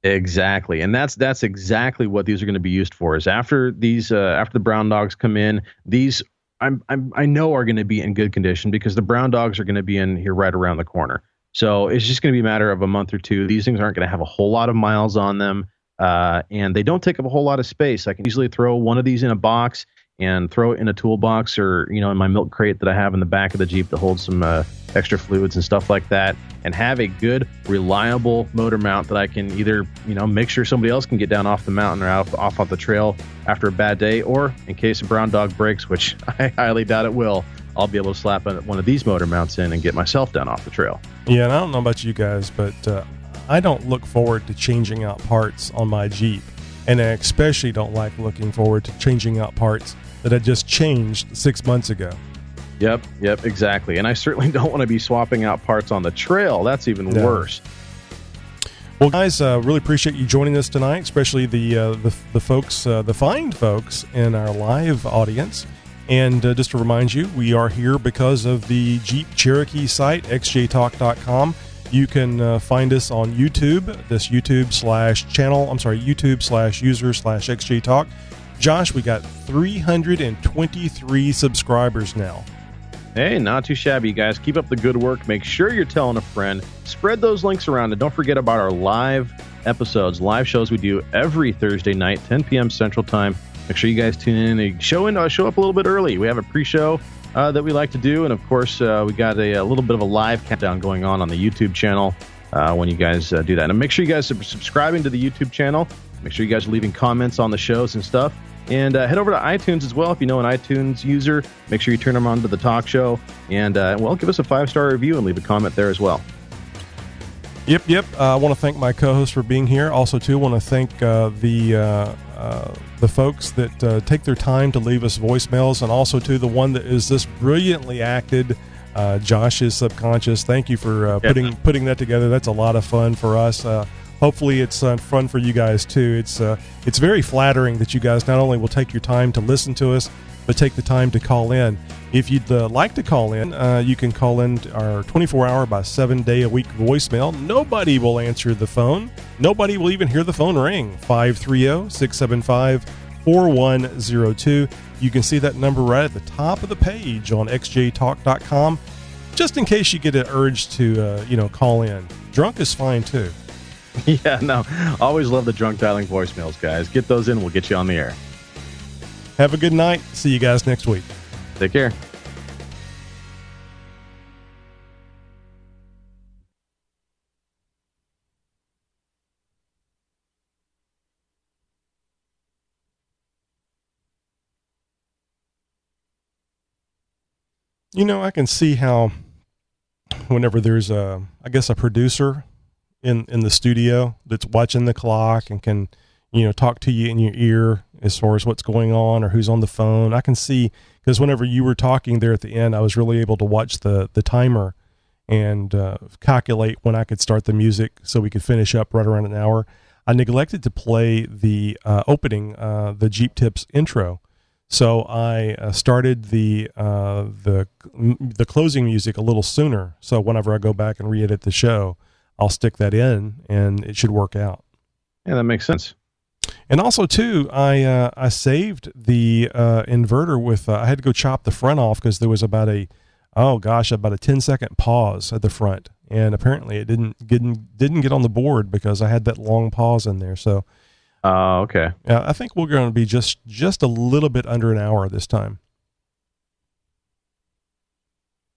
Exactly. And that's exactly what these are going to be used for, is after the brown dogs come in, these I know are going to be in good condition because the brown dogs are going to be in here right around the corner. So it's just going to be a matter of a month or two. These things aren't going to have a whole lot of miles on them. And they don't take up a whole lot of space. I can easily throw one of these in a box and throw it in a toolbox or, in my milk crate that I have in the back of the Jeep that holds some extra fluids and stuff like that, and have a good, reliable motor mount that I can either, make sure somebody else can get down off the mountain or off the trail after a bad day, or in case a brown dog breaks, which I highly doubt it will, I'll be able to slap one of these motor mounts in and get myself down off the trail. Yeah, and I don't know about you guys, but I don't look forward to changing out parts on my Jeep, and I especially don't like looking forward to changing out parts that I just changed 6 months ago. Yep, exactly. And I certainly don't want to be swapping out parts on the trail. That's even worse. Well, guys, really appreciate you joining us tonight, especially the folks, the fine folks in our live audience. And just to remind you, we are here because of the Jeep Cherokee site, xjtalk.com. You can find us on YouTube, this YouTube/user/xjtalk. Josh, we got 323 subscribers now. Hey, not too shabby, guys. Keep up the good work. Make sure you're telling a friend. Spread those links around. And don't forget about our live episodes, live shows we do every Thursday night, 10 p.m. Central Time. Make sure you guys tune in and show up a little bit early. We have a pre-show that we like to do. And, of course, we got a little bit of a live countdown going on the YouTube channel when you guys do that. And make sure you guys are subscribing to the YouTube channel. Make sure you guys are leaving comments on the shows and stuff. And head over to iTunes as well. If you know an iTunes user, make sure you turn them on to the talk show. And, give us a 5-star review and leave a comment there as well. Yep. I want to thank my co-host for being here. Also, too, I want to thank the folks that take their time to leave us voicemails. And also, too, the one that is this brilliantly acted, Josh's Subconscious. Thank you for putting that together. That's a lot of fun for us. Hopefully it's fun for you guys too. It's very flattering that you guys not only will take your time to listen to us, but take the time to call in. If you'd like to call in, you can call in our 24-hour by 7-day-a-week voicemail. Nobody will answer the phone. Nobody will even hear the phone ring. 530-675-4102. You can see that number right at the top of the page on xjtalk.com, just in case you get an urge to call in. Drunk is fine too. Yeah, no, always love the drunk dialing voicemails, guys. Get those in, we'll get you on the air. Have a good night. See you guys next week. Take care. I can see how whenever there's a producer in the studio that's watching the clock and can, talk to you in your ear as far as what's going on or who's on the phone. I can see, because whenever you were talking there at the end, I was really able to watch the timer and calculate when I could start the music so we could finish up right around an hour. I neglected to play the opening, the Jeep Tips intro. So I started the closing music a little sooner. So whenever I go back and re-edit the show, I'll stick that in, and it should work out. Yeah, that makes sense. And also, too, I saved the inverter with. I had to go chop the front off because there was about a 10-second pause at the front, and apparently it didn't get on the board because I had that long pause in there. So, okay. I think we're going to be just a little bit under an hour this time.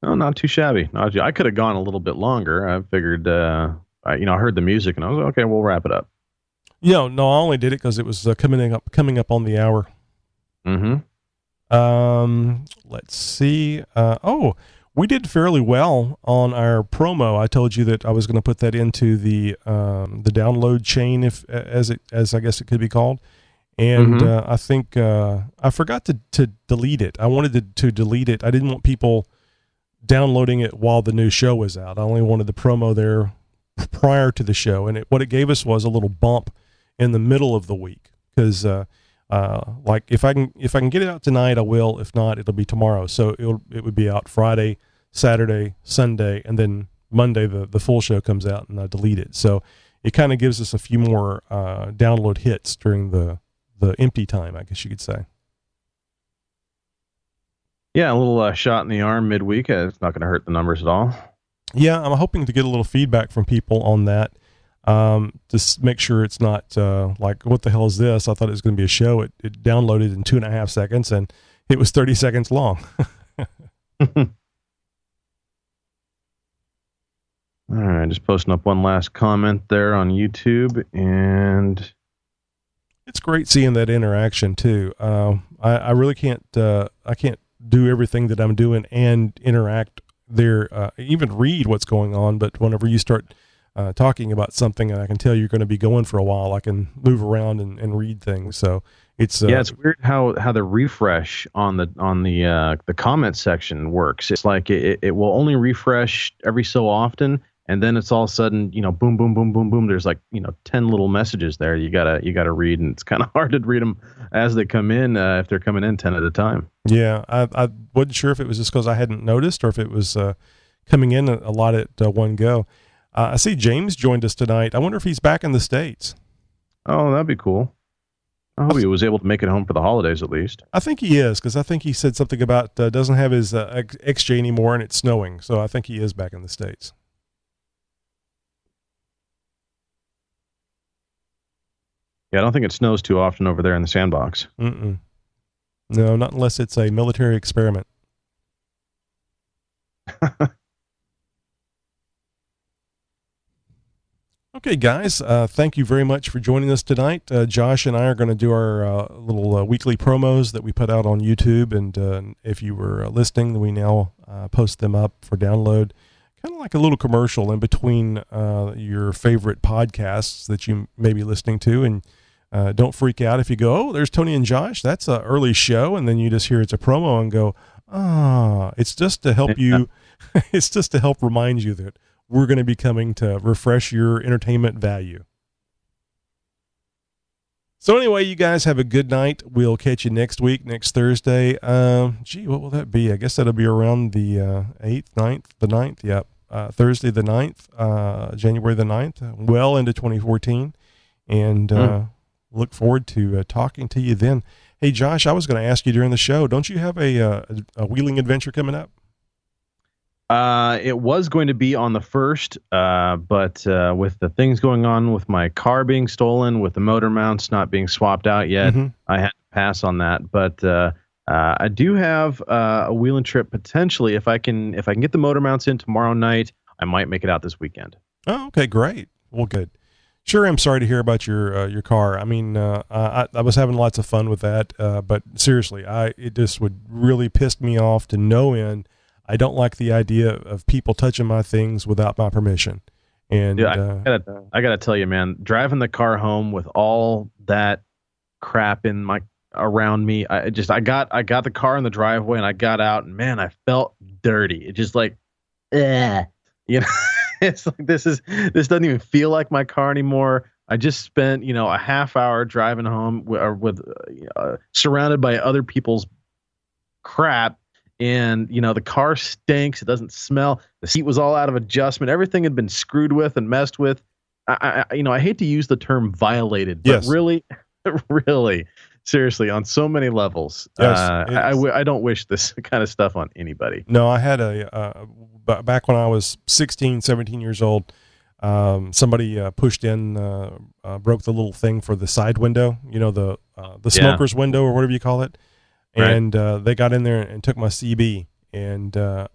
Oh, not too shabby. I could have gone a little bit longer. I figured, I heard the music and I was like, okay, we'll wrap it up. No, I only did it because it was coming up on the hour. Mm-hmm. Let's see. We did fairly well on our promo. I told you that I was going to put that into the download chain, as I guess it could be called. And I think I forgot to delete it. I wanted to delete it. I didn't want people downloading it while the new show was out. I only wanted the promo there prior to the show. And what it gave us was a little bump in the middle of the week, because like if I can get it out tonight, I will. If not, it'll be tomorrow. So it would be out Friday, Saturday, Sunday, and then Monday the full show comes out, and I delete it. So it kind of gives us a few more download hits during the empty time, I guess you could say. Yeah, a little shot in the arm midweek. It's not going to hurt the numbers at all. Yeah, I'm hoping to get a little feedback from people on that. To make sure it's not like, what the hell is this? I thought it was going to be a show. It downloaded in 2.5 seconds, and it was 30 seconds long. All right, just posting up one last comment there on YouTube, and it's great seeing that interaction too. I really can't do everything that I'm doing and interact there, even read what's going on. But whenever you start talking about something, and I can tell you're going to be going for a while, I can move around and read things. So it's it's weird how the refresh on the comment section works. It's like it will only refresh every so often, and then it's all of a sudden, boom, boom, boom, boom, boom. There's 10 little messages there you gotta read, and it's kind of hard to read them as they come in if they're coming in 10 at a time. Yeah, I wasn't sure if it was just because I hadn't noticed, or if it was coming in a lot at one go. I see James joined us tonight. I wonder if he's back in the States. Oh, that'd be cool. I hope he was able to make it home for the holidays at least. I think he is, because I think he said something about doesn't have his XJ anymore, and it's snowing. So I think he is back in the States. Yeah, I don't think it snows too often over there in the sandbox. No, not unless it's a military experiment. Okay, guys, thank you very much for joining us tonight. Josh and I are going to do our little weekly promos that we put out on YouTube, and if you were listening, we now post them up for download, kind of like a little commercial in between your favorite podcasts that you may be listening to. And don't freak out if you go, oh, there's Tony and Josh, that's an early show, and then you just hear it's a promo and go, it's just to help you. It's just to help remind you that we're going to be coming to refresh your entertainment value. So anyway, you guys have a good night. We'll catch you next week, next Thursday. What will that be? I guess that'll be around the 8th, 9th, the 9th. Yep. Thursday the 9th, January the 9th, well into 2014. And look forward to talking to you then. Hey, Josh, I was going to ask you during the show, don't you have a wheeling adventure coming up? It was going to be on the 1st, but with the things going on with my car being stolen, with the motor mounts not being swapped out yet, I had to pass on that. But I do have a wheeling trip potentially. If I can get the motor mounts in tomorrow night, I might make it out this weekend. Oh, okay, great. Well, good. Sure, I'm sorry to hear about your car. I mean, I was having lots of fun with that, but seriously, it just would really piss me off to no end. I don't like the idea of people touching my things without my permission. And yeah, I gotta tell you, man, driving the car home with all that crap around me, I got the car in the driveway and I got out, and man, I felt dirty. It just it's like this doesn't even feel like my car anymore. I just spent a half hour driving home with surrounded by other people's crap. And, the car stinks. It doesn't smell. The seat was all out of adjustment. Everything had been screwed with and messed with. I hate to use the term violated, but yes. really, seriously, on so many levels, yes, I don't wish this kind of stuff on anybody. No, I had back when I was 16, 17 years old, somebody pushed in, broke the little thing for the side window, the smoker's window or whatever you call it. And they got in there and took my CB, and they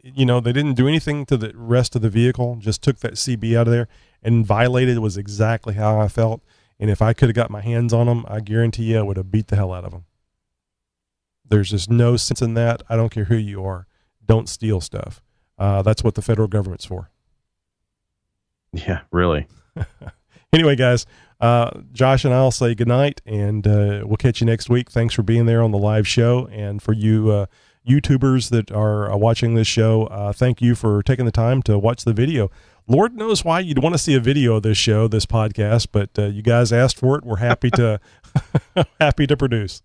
didn't do anything to the rest of the vehicle, just took that CB out of there, and violated was exactly how I felt. And if I could have got my hands on them, I guarantee you I would have beat the hell out of them. There's just no sense in that. I don't care who you are. Don't steal stuff. That's what the federal government's for. Yeah, really. Anyway, guys, Josh and I'll say goodnight, and we'll catch you next week. Thanks for being there on the live show. And for you YouTubers that are watching this show, thank you for taking the time to watch the video. Lord knows why you'd want to see a video of this show, this podcast, but you guys asked for it. We're happy to happy to produce.